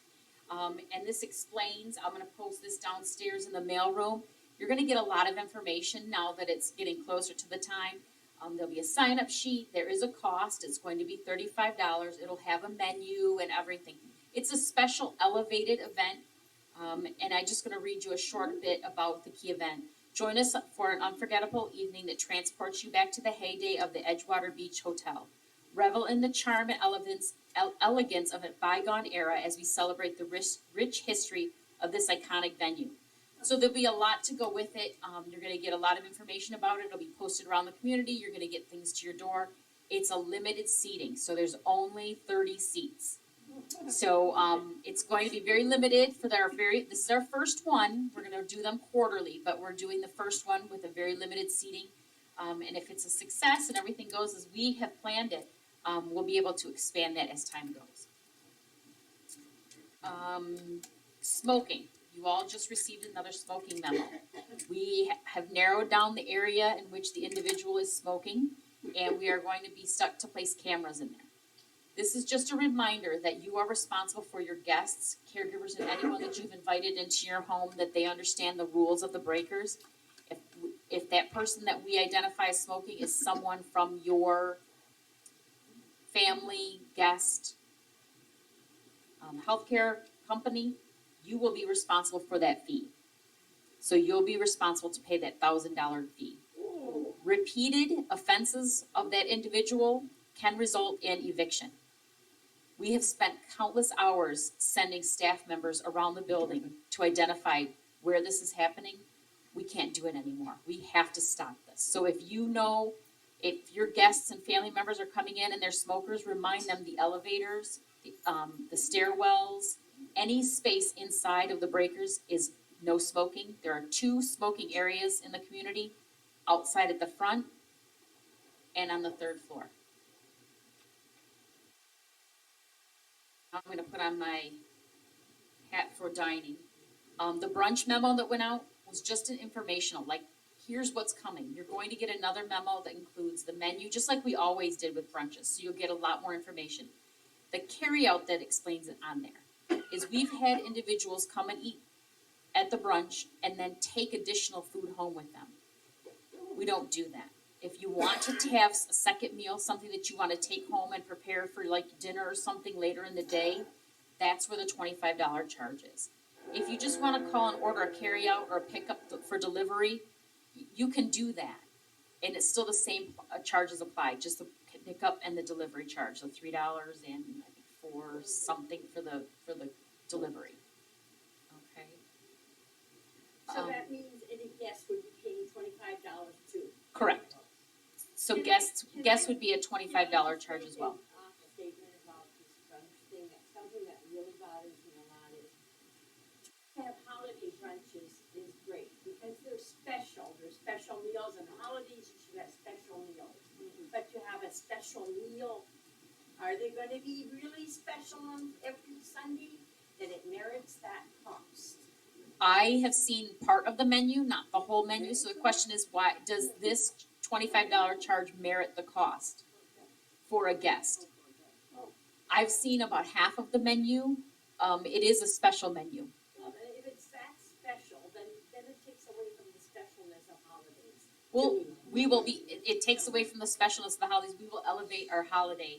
And this explains, I'm gonna post this downstairs in the mailroom. You're gonna get a lot of information now that it's getting closer to the time. There'll be a sign-up sheet, there is a cost, it's going to be $35, it'll have a menu and everything. It's a special elevated event, and I'm just gonna read you a short bit about the key event. Join us for an unforgettable evening that transports you back to the heyday of the Edgewater Beach Hotel. Revel in the charm and elegance of a bygone era as we celebrate the rich history of this iconic venue. So there'll be a lot to go with it. You're gonna get a lot of information about it. It'll be posted around the community. You're gonna get things to your door. It's a limited seating, so there's only 30 seats. So, it's going to be very limited for this is our first one. We're gonna do them quarterly, but we're doing the first one with a very limited seating. And if it's a success and everything goes as we have planned it, we'll be able to expand that as time goes. Smoking. You all just received another smoking memo. We have narrowed down the area in which the individual is smoking, and we are going to be stuck to place cameras in there. This is just a reminder that you are responsible for your guests, caregivers, and anyone that you've invited into your home, that they understand the rules of the breakers. If that person that we identify as smoking is someone from your family, guest, healthcare company, you will be responsible for that fee. So you'll be responsible to pay that $1,000 fee. Repeated offenses of that individual can result in eviction. We have spent countless hours sending staff members around the building to identify where this is happening. We can't do it anymore. We have to stop this. So if you know, if your guests and family members are coming in and they're smokers, remind them the elevators, the stairwells, any space inside of the breakers is no smoking. There are 2 smoking areas in the community, outside at the front and on the 3rd floor. I'm gonna put on my hat for dining. The brunch memo that went out was just an informational, like, here's what's coming. You're going to get another memo that includes the menu, just like we always did with brunches, so you'll get a lot more information. The carryout that explains it on there is we've had individuals come and eat at the brunch and then take additional food home with them. We don't do that. If you want to have a second meal, something that you want to take home and prepare for like dinner or something later in the day, that's where the $25 charge is. If you just want to call and order a carryout or a pickup for delivery, you can do that. And it's still the same charges apply, just the pickup and the delivery charge, so $3 and I think $4 something for the delivery. Okay. So that means any guest would be paying $25 too. Correct. So guests would be a $25 charge as well. Statement about this brunch thing, that's something that really bothers me a lot is, to have holiday brunches is great, because they're special meals, and holidays you should have special meals. But to have a special meal, are they gonna be really special on every Sunday, that it merits that cost? I have seen part of the menu, not the whole menu, so the question is, why does this $25 charge merit the cost for a guest? I've seen about half of the menu. It is a special menu. Well, if it's that special, then it takes away from the specialness of holidays. Well, we will be, it takes away from the specialness of the holidays. We will elevate our holiday.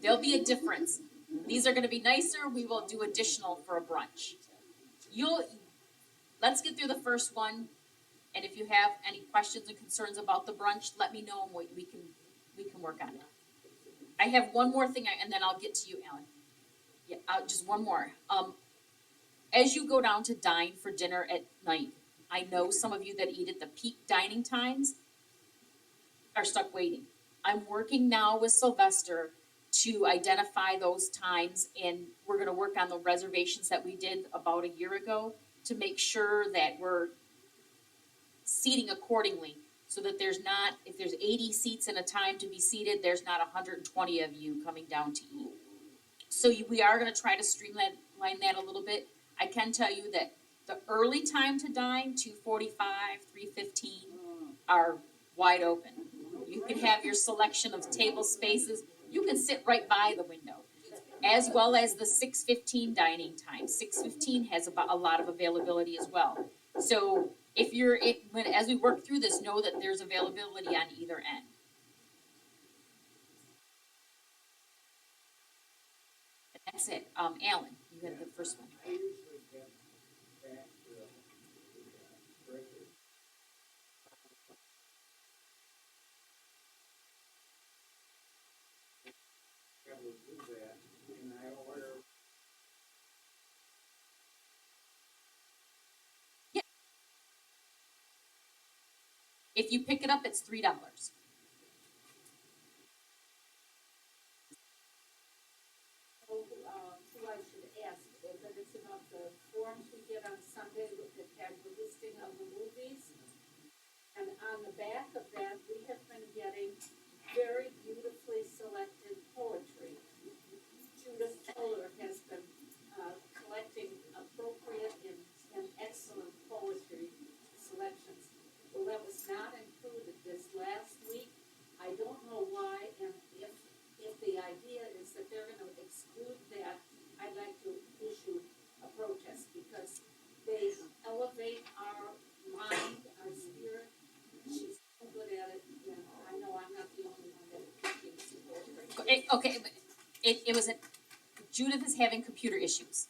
There'll be a difference. These are gonna be nicer. We will do additional for a brunch. Let's get through the first one. And if you have any questions and concerns about the brunch, let me know and we can work on it. I have one more thing and then I'll get to you, Alan. Yeah. just one more. As you go down to dine for dinner at night, I know some of you that eat at the peak dining times are stuck waiting. I'm working now with Sylvester to identify those times, and we're gonna work on the reservations that we did about a year ago to make sure that we're seating accordingly, so that there's not, if there's 80 seats in a time to be seated, there's not 120 of you coming down to eat. So we are gonna try to streamline that a little bit. I can tell you that the early time to dine, 2:45, 3:15, are wide open. You can have your selection of table spaces, you can sit right by the window. As well as the 6:15 dining time, 6:15 has a lot of availability as well. So if as we work through this, know that there's availability on either end. And that's it. Alan, you had the first one. I usually get back to the breakers. I will do that, and I order. If you pick it up, it's $3. Who I should ask, but it's about the forms we get on Sunday that have the listing of the movies. And on the back of that, we have been getting very beautifully selected poetry. Judith Toller has been, collecting appropriate and excellent poetry selections. Well, that was not included this last week. I don't know why, and if the idea is that they're gonna exclude that, I'd like to issue a protest, because they elevate our mind, our spirit. She's so good at it, and I know I'm not the only one that thinks poetry. Okay, but it was Judith is having computer issues.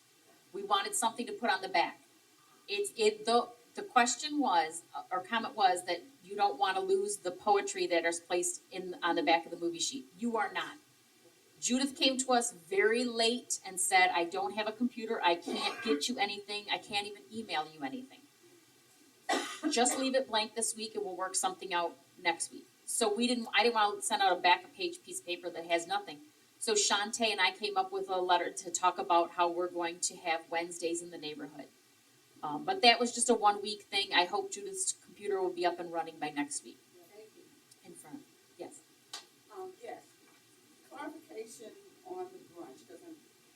We wanted something to put on the back. The question was, or comment was, that you don't wanna lose the poetry that is placed on the back of the movie sheet. You are not. Judith came to us very late and said, I don't have a computer, I can't get you anything, I can't even email you anything. Just leave it blank this week and we'll work something out next week. So I didn't wanna send out a back of page piece of paper that has nothing. So Shantae and I came up with a letter to talk about how we're going to have Wednesdays in the neighborhood. But that was just a 1 week thing. I hope Judith's computer will be up and running by next week. Thank you. In front, yes. Yes, clarification on the brunch, because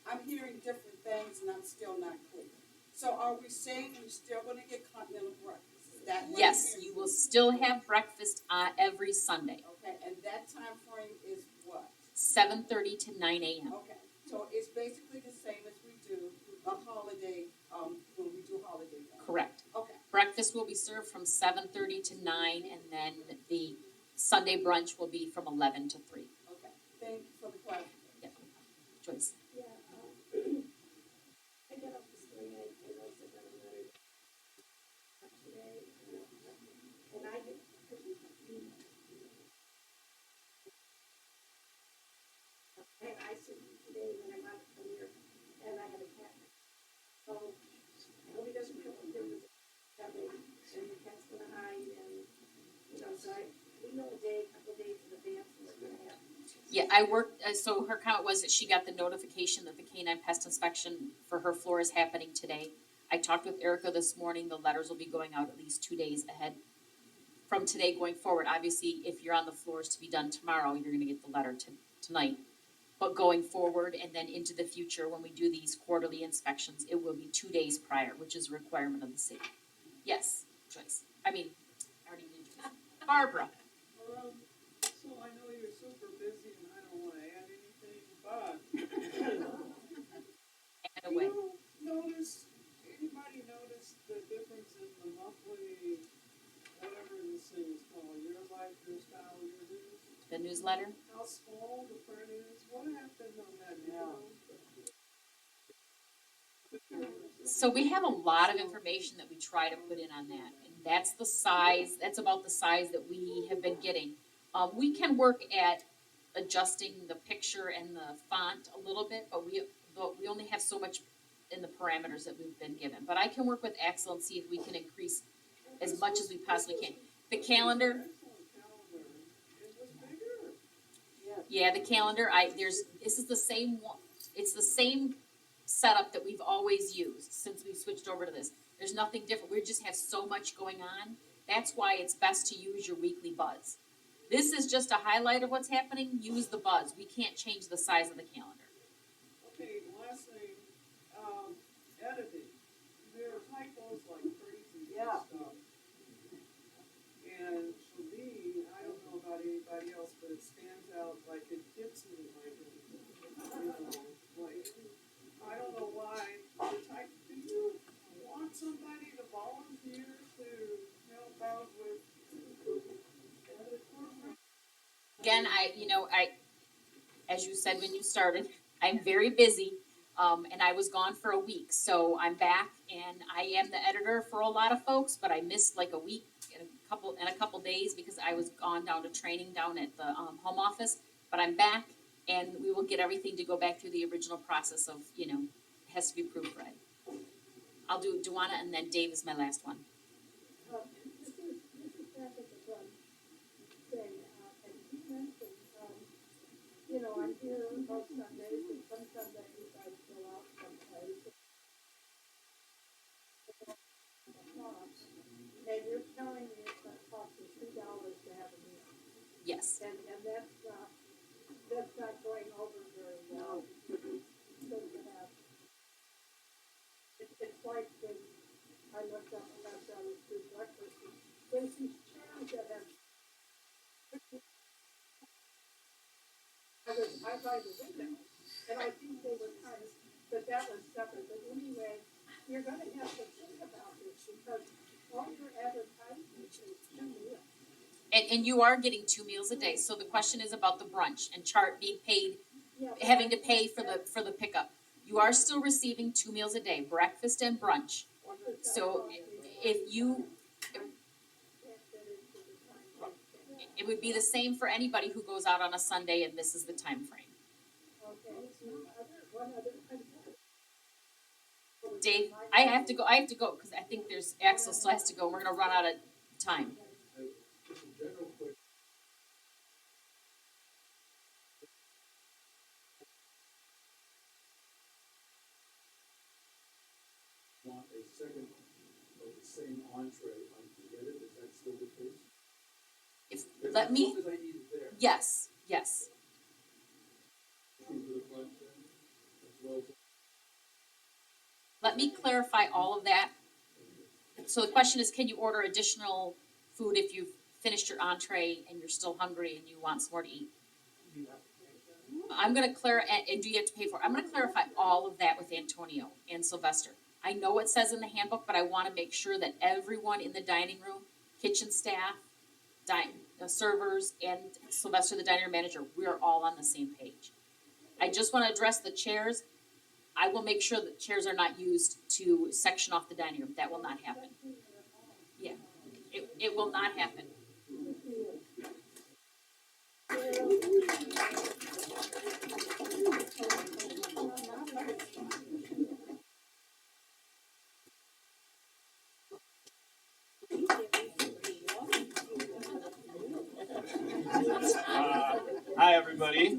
I'm hearing different things and I'm still not clear. So are we saying we're still gonna get continental breakfast? Is that what I'm Yes, hearing? you will still have breakfast every Sunday, Okay, and that time frame is what? 7:30 to 9 a.m. Okay, so it's basically the same as we do a holiday, when we do holiday brunch. Correct. Okay, Breakfast will be served from 7:30 to 9, and then the Sunday brunch will be from 11 to 3. okay, thank you for the clarification. Yep. Joyce? Yeah, I got up this morning, I know I got a letter today, and I did, and I said today when I'm out from here, and I had a cat. So, I hope he doesn't come up here with something, and the cat's gonna hide, and, so we know a day, a couple days in advance, what's gonna happen. Yeah, I worked, so her comment was that she got the notification that the canine pest inspection for her floor is happening today. I talked with Erica this morning, the letters will be going out at least 2 days ahead from today going forward. Obviously, if you're on the floors to be done tomorrow, you're gonna get the letter tonight. But going forward and then into the future, when we do these quarterly inspections, it will be 2 days prior, which is a requirement of the city. Yes, Joyce, I already did Joyce. Barbara, So I know you're super busy and I don't wanna add anything, but and away. anybody notice the difference in the monthly, whatever this thing is called, your life, your style, your news? The newsletter? How small the print is, what happened on that, you know? So we have a lot of information that we try to put in on that, and that's the size, that's about the size that we have been getting. We can work at adjusting the picture and the font a little bit, but we only have so much in the parameters that we've been given. But I can work with Axel and see if we can increase as much as we possibly can. The calendar, yeah, the calendar, this is the same one, it's the same setup that we've always used since we switched over to this. There's nothing different, we just have so much going on. That's why it's best to use your weekly buzz. This is just a highlight of what's happening, use the buzz. We can't change the size of the calendar. Okay, last thing, editing, there are typos like crazy and Yeah. stuff. And for me, I don't know about anybody else, but it stands out, like it hits me like, like, I don't know why, do you want somebody to volunteer to help out with editorial? Again, as you said when you started, I'm very busy, and I was gone for a week, so I'm back, and I am the editor for a lot of folks, but I missed like a week and a couple days because I was gone down to training down at the home office, but I'm back, and we will get everything to go back through the original process of, it has to be proofread. I'll do Duana, and then Dave is my last one. This is back at the front thing, and you mentioned, I'm here most Sundays, and some Sundays I go out someplace. And you're telling me it's gonna cost you $2 to have a meal, Yes. and that's not going over very well. So you have, it's like when I looked up after I was through breakfast, and there's these chairs that have. I by the window, and I think they were kind of, but that was separate, but anyway, you're gonna have to think about this, because all your advertisements is 2 meals. And you are getting 2 meals a day, so the question is about the brunch and being paid, Yeah, but having to pay for the pickup. You are still receiving 2 meals a day, breakfast and brunch. So if you, it would be the same for anybody who goes out on a Sunday and misses the time frame. Okay, one other. Dave, I have to go, because I think there's, Axel still has to go, we're gonna run out of time. Just a general quick. Want a second of the same entree, I can get it, is that still the case? Let me, As long as I eat it there. yes. True to the front then, as well as. Let me clarify all of that. So the question is, can you order additional food if you've finished your entree and you're still hungry and you want some more to eat? I'm gonna and do you have to pay for it? I'm gonna clarify all of that with Antonio and Sylvester. I know it says in the handbook, but I wanna make sure that everyone in the dining room, kitchen staff, the servers, and Sylvester, the dining room manager, we're all on the same page. I just wanna address the chairs. I will make sure that chairs are not used to section off the dining room. That will not happen. Yeah, it will not happen. Hi, everybody.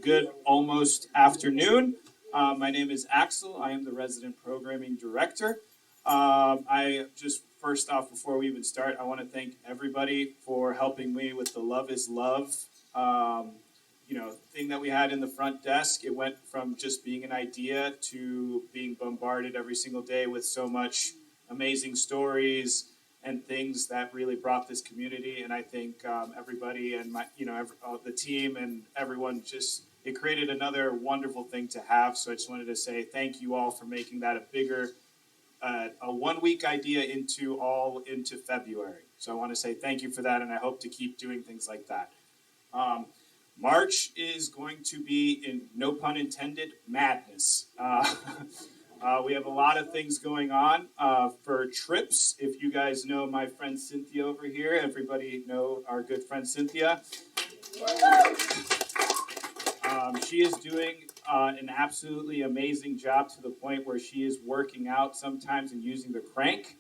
Good almost afternoon. My name is Axel. I am the resident programming director. I just first off, before we even start, I want to thank everybody for helping me with the Love is Love thing that we had in the front desk. It went from just being an idea to being bombarded every single day with so much amazing stories and things that really brought this community. And I think everybody and the team and everyone it created another wonderful thing to have. So I just wanted to say thank you all for making that a bigger, a 1 week idea into February. So I want to say thank you for that, and I hope to keep doing things like that. March is going to be, in no pun intended, madness. We have a lot of things going on for trips. If you guys know my friend Cynthia over here, everybody know our good friend Cynthia. She is doing an absolutely amazing job to the point where she is working out sometimes and using the crank.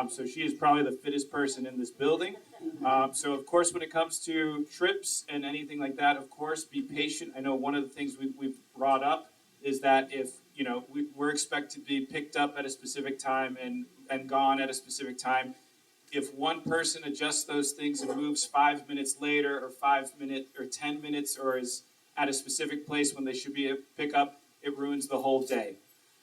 So she is probably the fittest person in this building. So of course, when it comes to trips and anything like that, of course, be patient. I know one of the things we've brought up is that if, we're expected to be picked up at a specific time and gone at a specific time, if one person adjusts those things and moves 5 minutes later or 5 minutes or 10 minutes or is at a specific place when they should be at pickup, it ruins the whole day.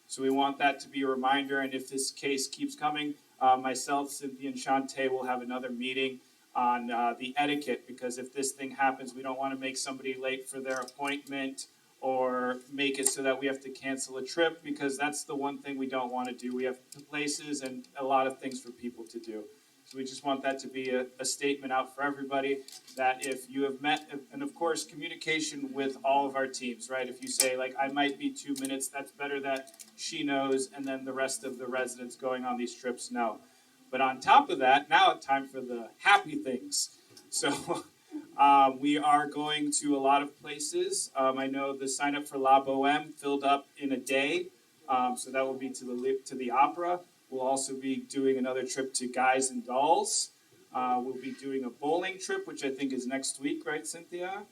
So we want that to be a reminder, and if this case keeps coming, myself, Cynthia, and Shantae will have another meeting on the etiquette, because if this thing happens, we don't want to make somebody late for their appointment or make it so that we have to cancel a trip, because that's the one thing we don't want to do. We have places and a lot of things for people to do. So we just want that to be a statement out for everybody that if you have met, and of course, communication with all of our teams, right? If you say, like, I might be 2 minutes, that's better that she knows, and then the rest of the residents going on these trips know. But on top of that, now it's time for the happy things. So we are going to a lot of places. I know the sign up for La Boheme filled up in a day. So that will be to the opera. We'll also be doing another trip to Guys and Dolls. We'll be doing a bowling trip, which I think is next week, right, Cynthia?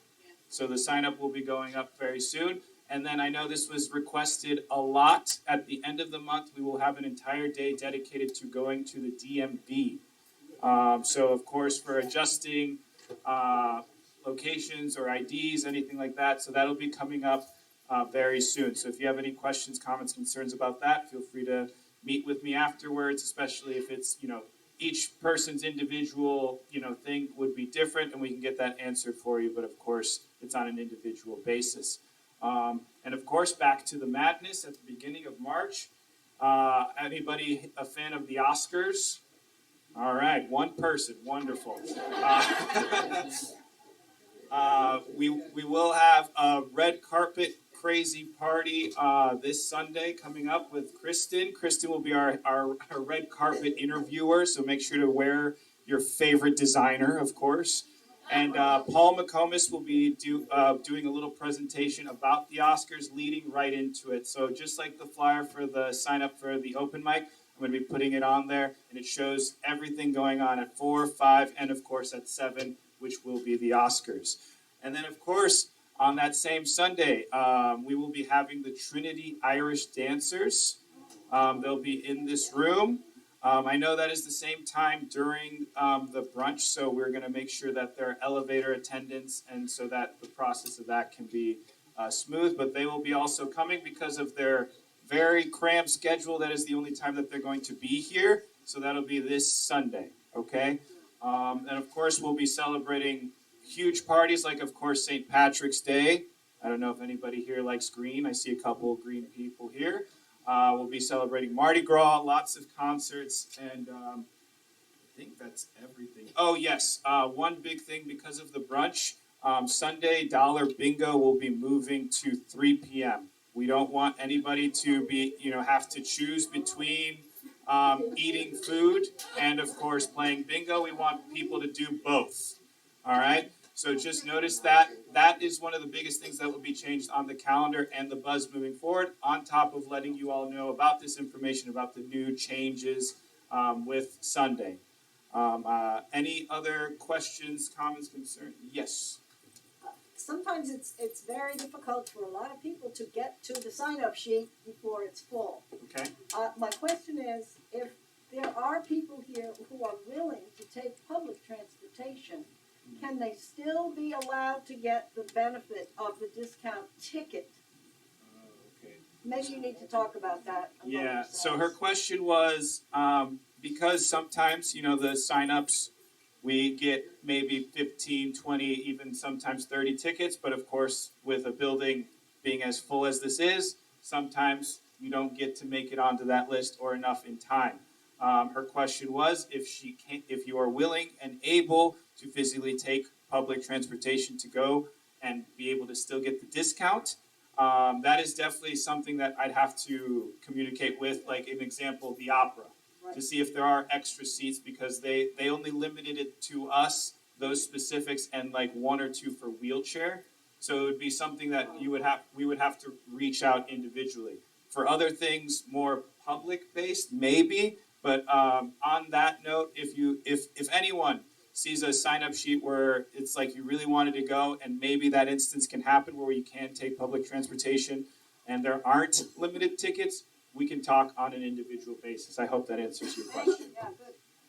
So the sign up will be going up very soon. And then I know this was requested a lot. At the end of the month, we will have an entire day dedicated to going to the DMV. So of course, for adjusting locations or IDs, anything like that. So that'll be coming up very soon. So if you have any questions, comments, concerns about that, feel free to meet with me afterwards, especially if it's, each person's individual, thing would be different, and we can get that answered for you. But of course, it's on an individual basis. And of course, back to the madness at the beginning of March. Anybody a fan of the Oscars? All right, one person, wonderful. We will have a red carpet crazy party this Sunday coming up with Kristen. Kristen will be our red carpet interviewer, so make sure to wear your favorite designer, of course. And Paul McComas will be doing a little presentation about the Oscars, leading right into it. So just like the flyer for the sign up for the open mic, I'm going to be putting it on there, and it shows everything going on at 4, 5, and of course at 7, which will be the Oscars. And then of course, on that same Sunday, we will be having the Trinity Irish Dancers. They'll be in this room. I know that is the same time during the brunch, so we're going to make sure that there are elevator attendants, and so that the process of that can be smooth. But they will be also coming because of their very cramped schedule. That is the only time that they're going to be here, so that'll be this Sunday, okay? And of course, we'll be celebrating huge parties like, of course, St. Patrick's Day. I don't know if anybody here likes green. I see a couple of green people here. We'll be celebrating Mardi Gras, lots of concerts, and I think that's everything. Oh, yes, one big thing because of the brunch, Sunday Dollar Bingo will be moving to 3 p.m. We don't want anybody to be, have to choose between eating food and, of course, playing bingo. We want people to do both, all right? So just notice that is one of the biggest things that will be changed on the calendar and the buzz moving forward, on top of letting you all know about this information, about the new changes with Sunday. Any other questions, comments, concerns? Yes. Sometimes it's very difficult for a lot of people to get to the sign-up sheet before it's full. Okay. My question is, if there are people here who are willing to take public transportation, can they still be allowed to get the benefit of the discount ticket? Okay. Maybe you need to talk about that. Yeah, so her question was, because sometimes, the signups, we get maybe 15, 20, even sometimes 30 tickets, but of course, with a building being as full as this is, sometimes you don't get to make it onto that list or enough in time. Her question was if you are willing and able to physically take public transportation to go and be able to still get the discount. That is definitely something that I'd have to communicate with, like an example, the opera, to see if there are extra seats, because they only limited it to us, those specifics, and like 1 or 2 for wheelchair. So it would be something that we would have to reach out individually. For other things more public based, maybe, but on that note, if anyone sees a sign up sheet where it's like you really wanted to go and maybe that instance can happen where you can take public transportation and there aren't limited tickets, we can talk on an individual basis. I hope that answers your question.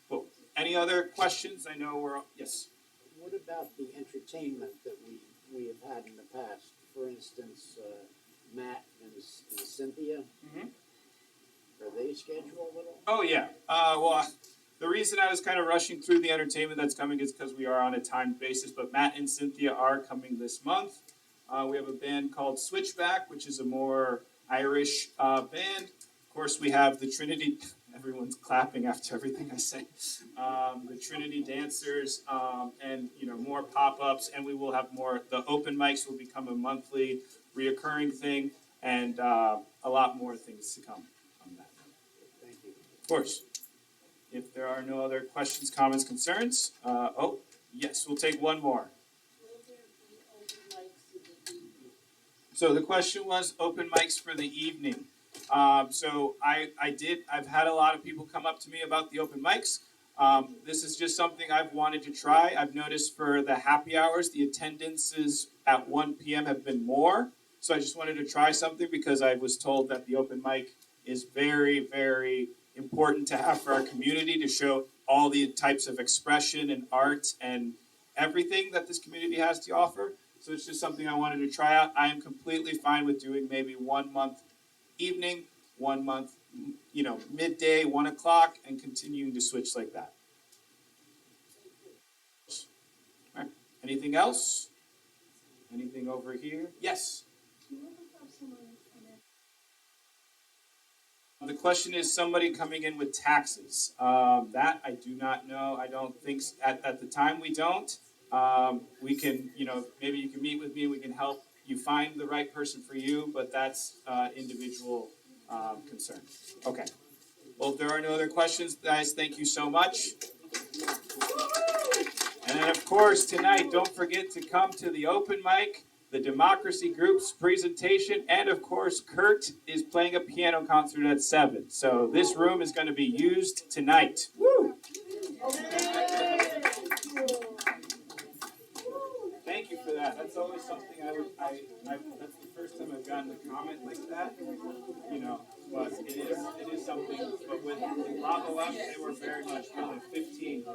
Cool. Any other questions? I know yes. What about the entertainment that we have had in the past? For instance, Matt and Cynthia, are they scheduled at all? Oh yeah. Well, the reason I was kind of rushing through the entertainment that's coming is because we are on a timed basis. But Matt and Cynthia are coming this month. We have a band called Switchback, which is a more Irish band. Of course, we have the Trinity. Everyone's clapping after everything I say. The Trinity Dancers, and more pop-ups, and we will have more. The open mics will become a monthly, reoccurring thing, and a lot more things to come on that. Thank you. Of course. If there are no other questions, comments, concerns, yes, we'll take one more. So the question was open mics for the evening. So I've had a lot of people come up to me about the open mics. This is just something I've wanted to try. I've noticed for the happy hours, the attendances at 1 p.m. have been more. So I just wanted to try something because I was told that the open mic is very, very important to have for our community to show all the types of expression and art and everything that this community has to offer. So it's just something I wanted to try out. I am completely fine with doing maybe 1 month evening, 1 month, midday, 1 o'clock, and continuing to switch like that. All right. Anything else? Anything over here? Yes. The question is somebody coming in with taxes. That I do not know. I don't think at the time we don't. We can, maybe you can meet with me. We can help you find the right person for you, but that's individual concern. Okay. Well, if there are no other questions, guys, thank you so much. And then, of course, tonight, don't forget to come to the open mic, the Democracy Group's presentation, and of course, Kurt is playing a piano concert at 7. So this room is going to be used tonight. Woo! Thank you for that. That's always something that's the first time I've gotten a comment like that. But it is something. But with Lava Left, they were very much feeling 15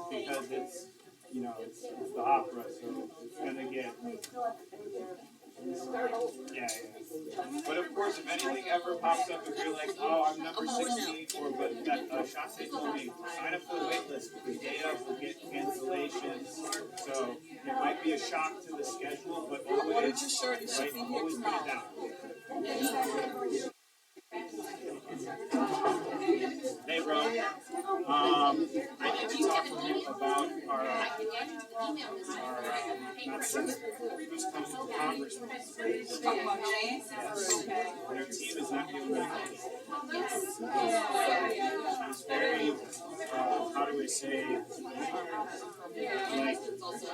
because it's the opera, so it's gonna get. Yeah. But of course, if anything ever pops up, if you're like, oh, I'm number 16, or but that Shasay told me, sign up for the wait list because day of will get cancellations. So it might be a shock to the schedule, but always put it down. Hey, bro. I need to talk with you about our who's coming to Congress. Talking about James? Their team is not doing that. She's very, how do we say, like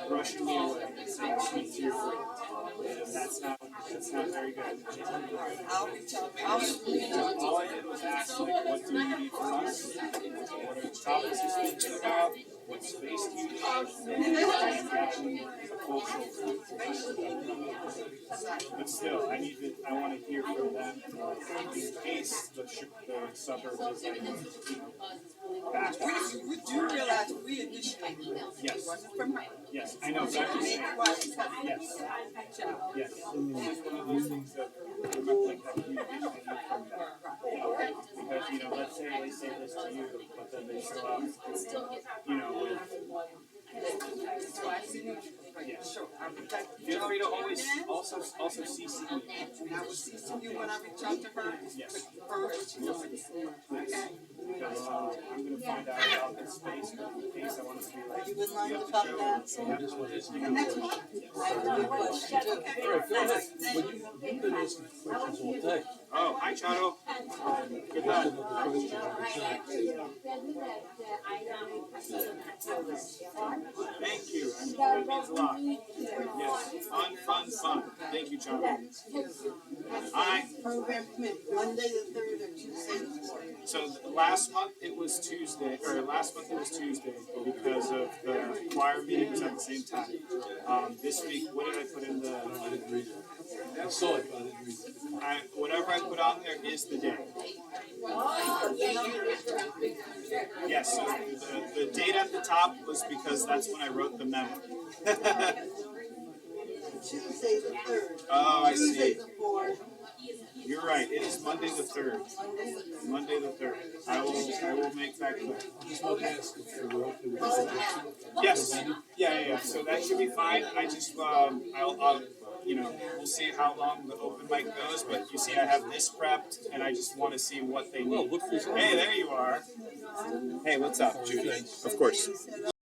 brushing me away. Saying she's here for it. That's not very good. All I did was ask, like, what do you need from us? What are the topics you're thinking about? What space do you need? And actually, a cultural but still, I want to hear from them in case the suburb is like, back. We do realize we initiated this. Yes. It wasn't from her. Yes, I know, but I'm just saying. Yes. Yes. It's just one of those things that like that communication from that. Because, let's say they say this to you, but then they show up, with yes. Feel free to always also CC me. And I will CC you when I reach out to her. Yes. Okay. Because I'm going to find out about this space in case I want to be like, You would like you to have to talk show about And that's fine. I have a good question too. Okay. All right, go ahead. Well, you've been asking questions all day. Oh, hi, Chado. Good luck. Thank you. That means a lot. Yes. Fun. Thank you, Chado. Hi. Program committee, Monday the 3rd or Tuesday the 4th. So last month it was Tuesday, because of the choir meeting was at the same time. This week, what did I put in the? I didn't read it. I saw it, but I didn't read it. Whatever I put on there is the day. Yes, so the date at the top was because that's when I wrote the memo. Tuesday the 3rd. Oh, I Tuesday see. the 4th. You're right. It is Monday the 3rd. Monday the 3rd. I will make that clear. I just wanted to ask if they were okay with this. Yes. Yeah. So that should be fine. I just I'll we'll see how long the open mic goes. But you see, I have this prepped, and I just want to see what they need. Hey, there you are. Hey, what's up, Judy? Of course.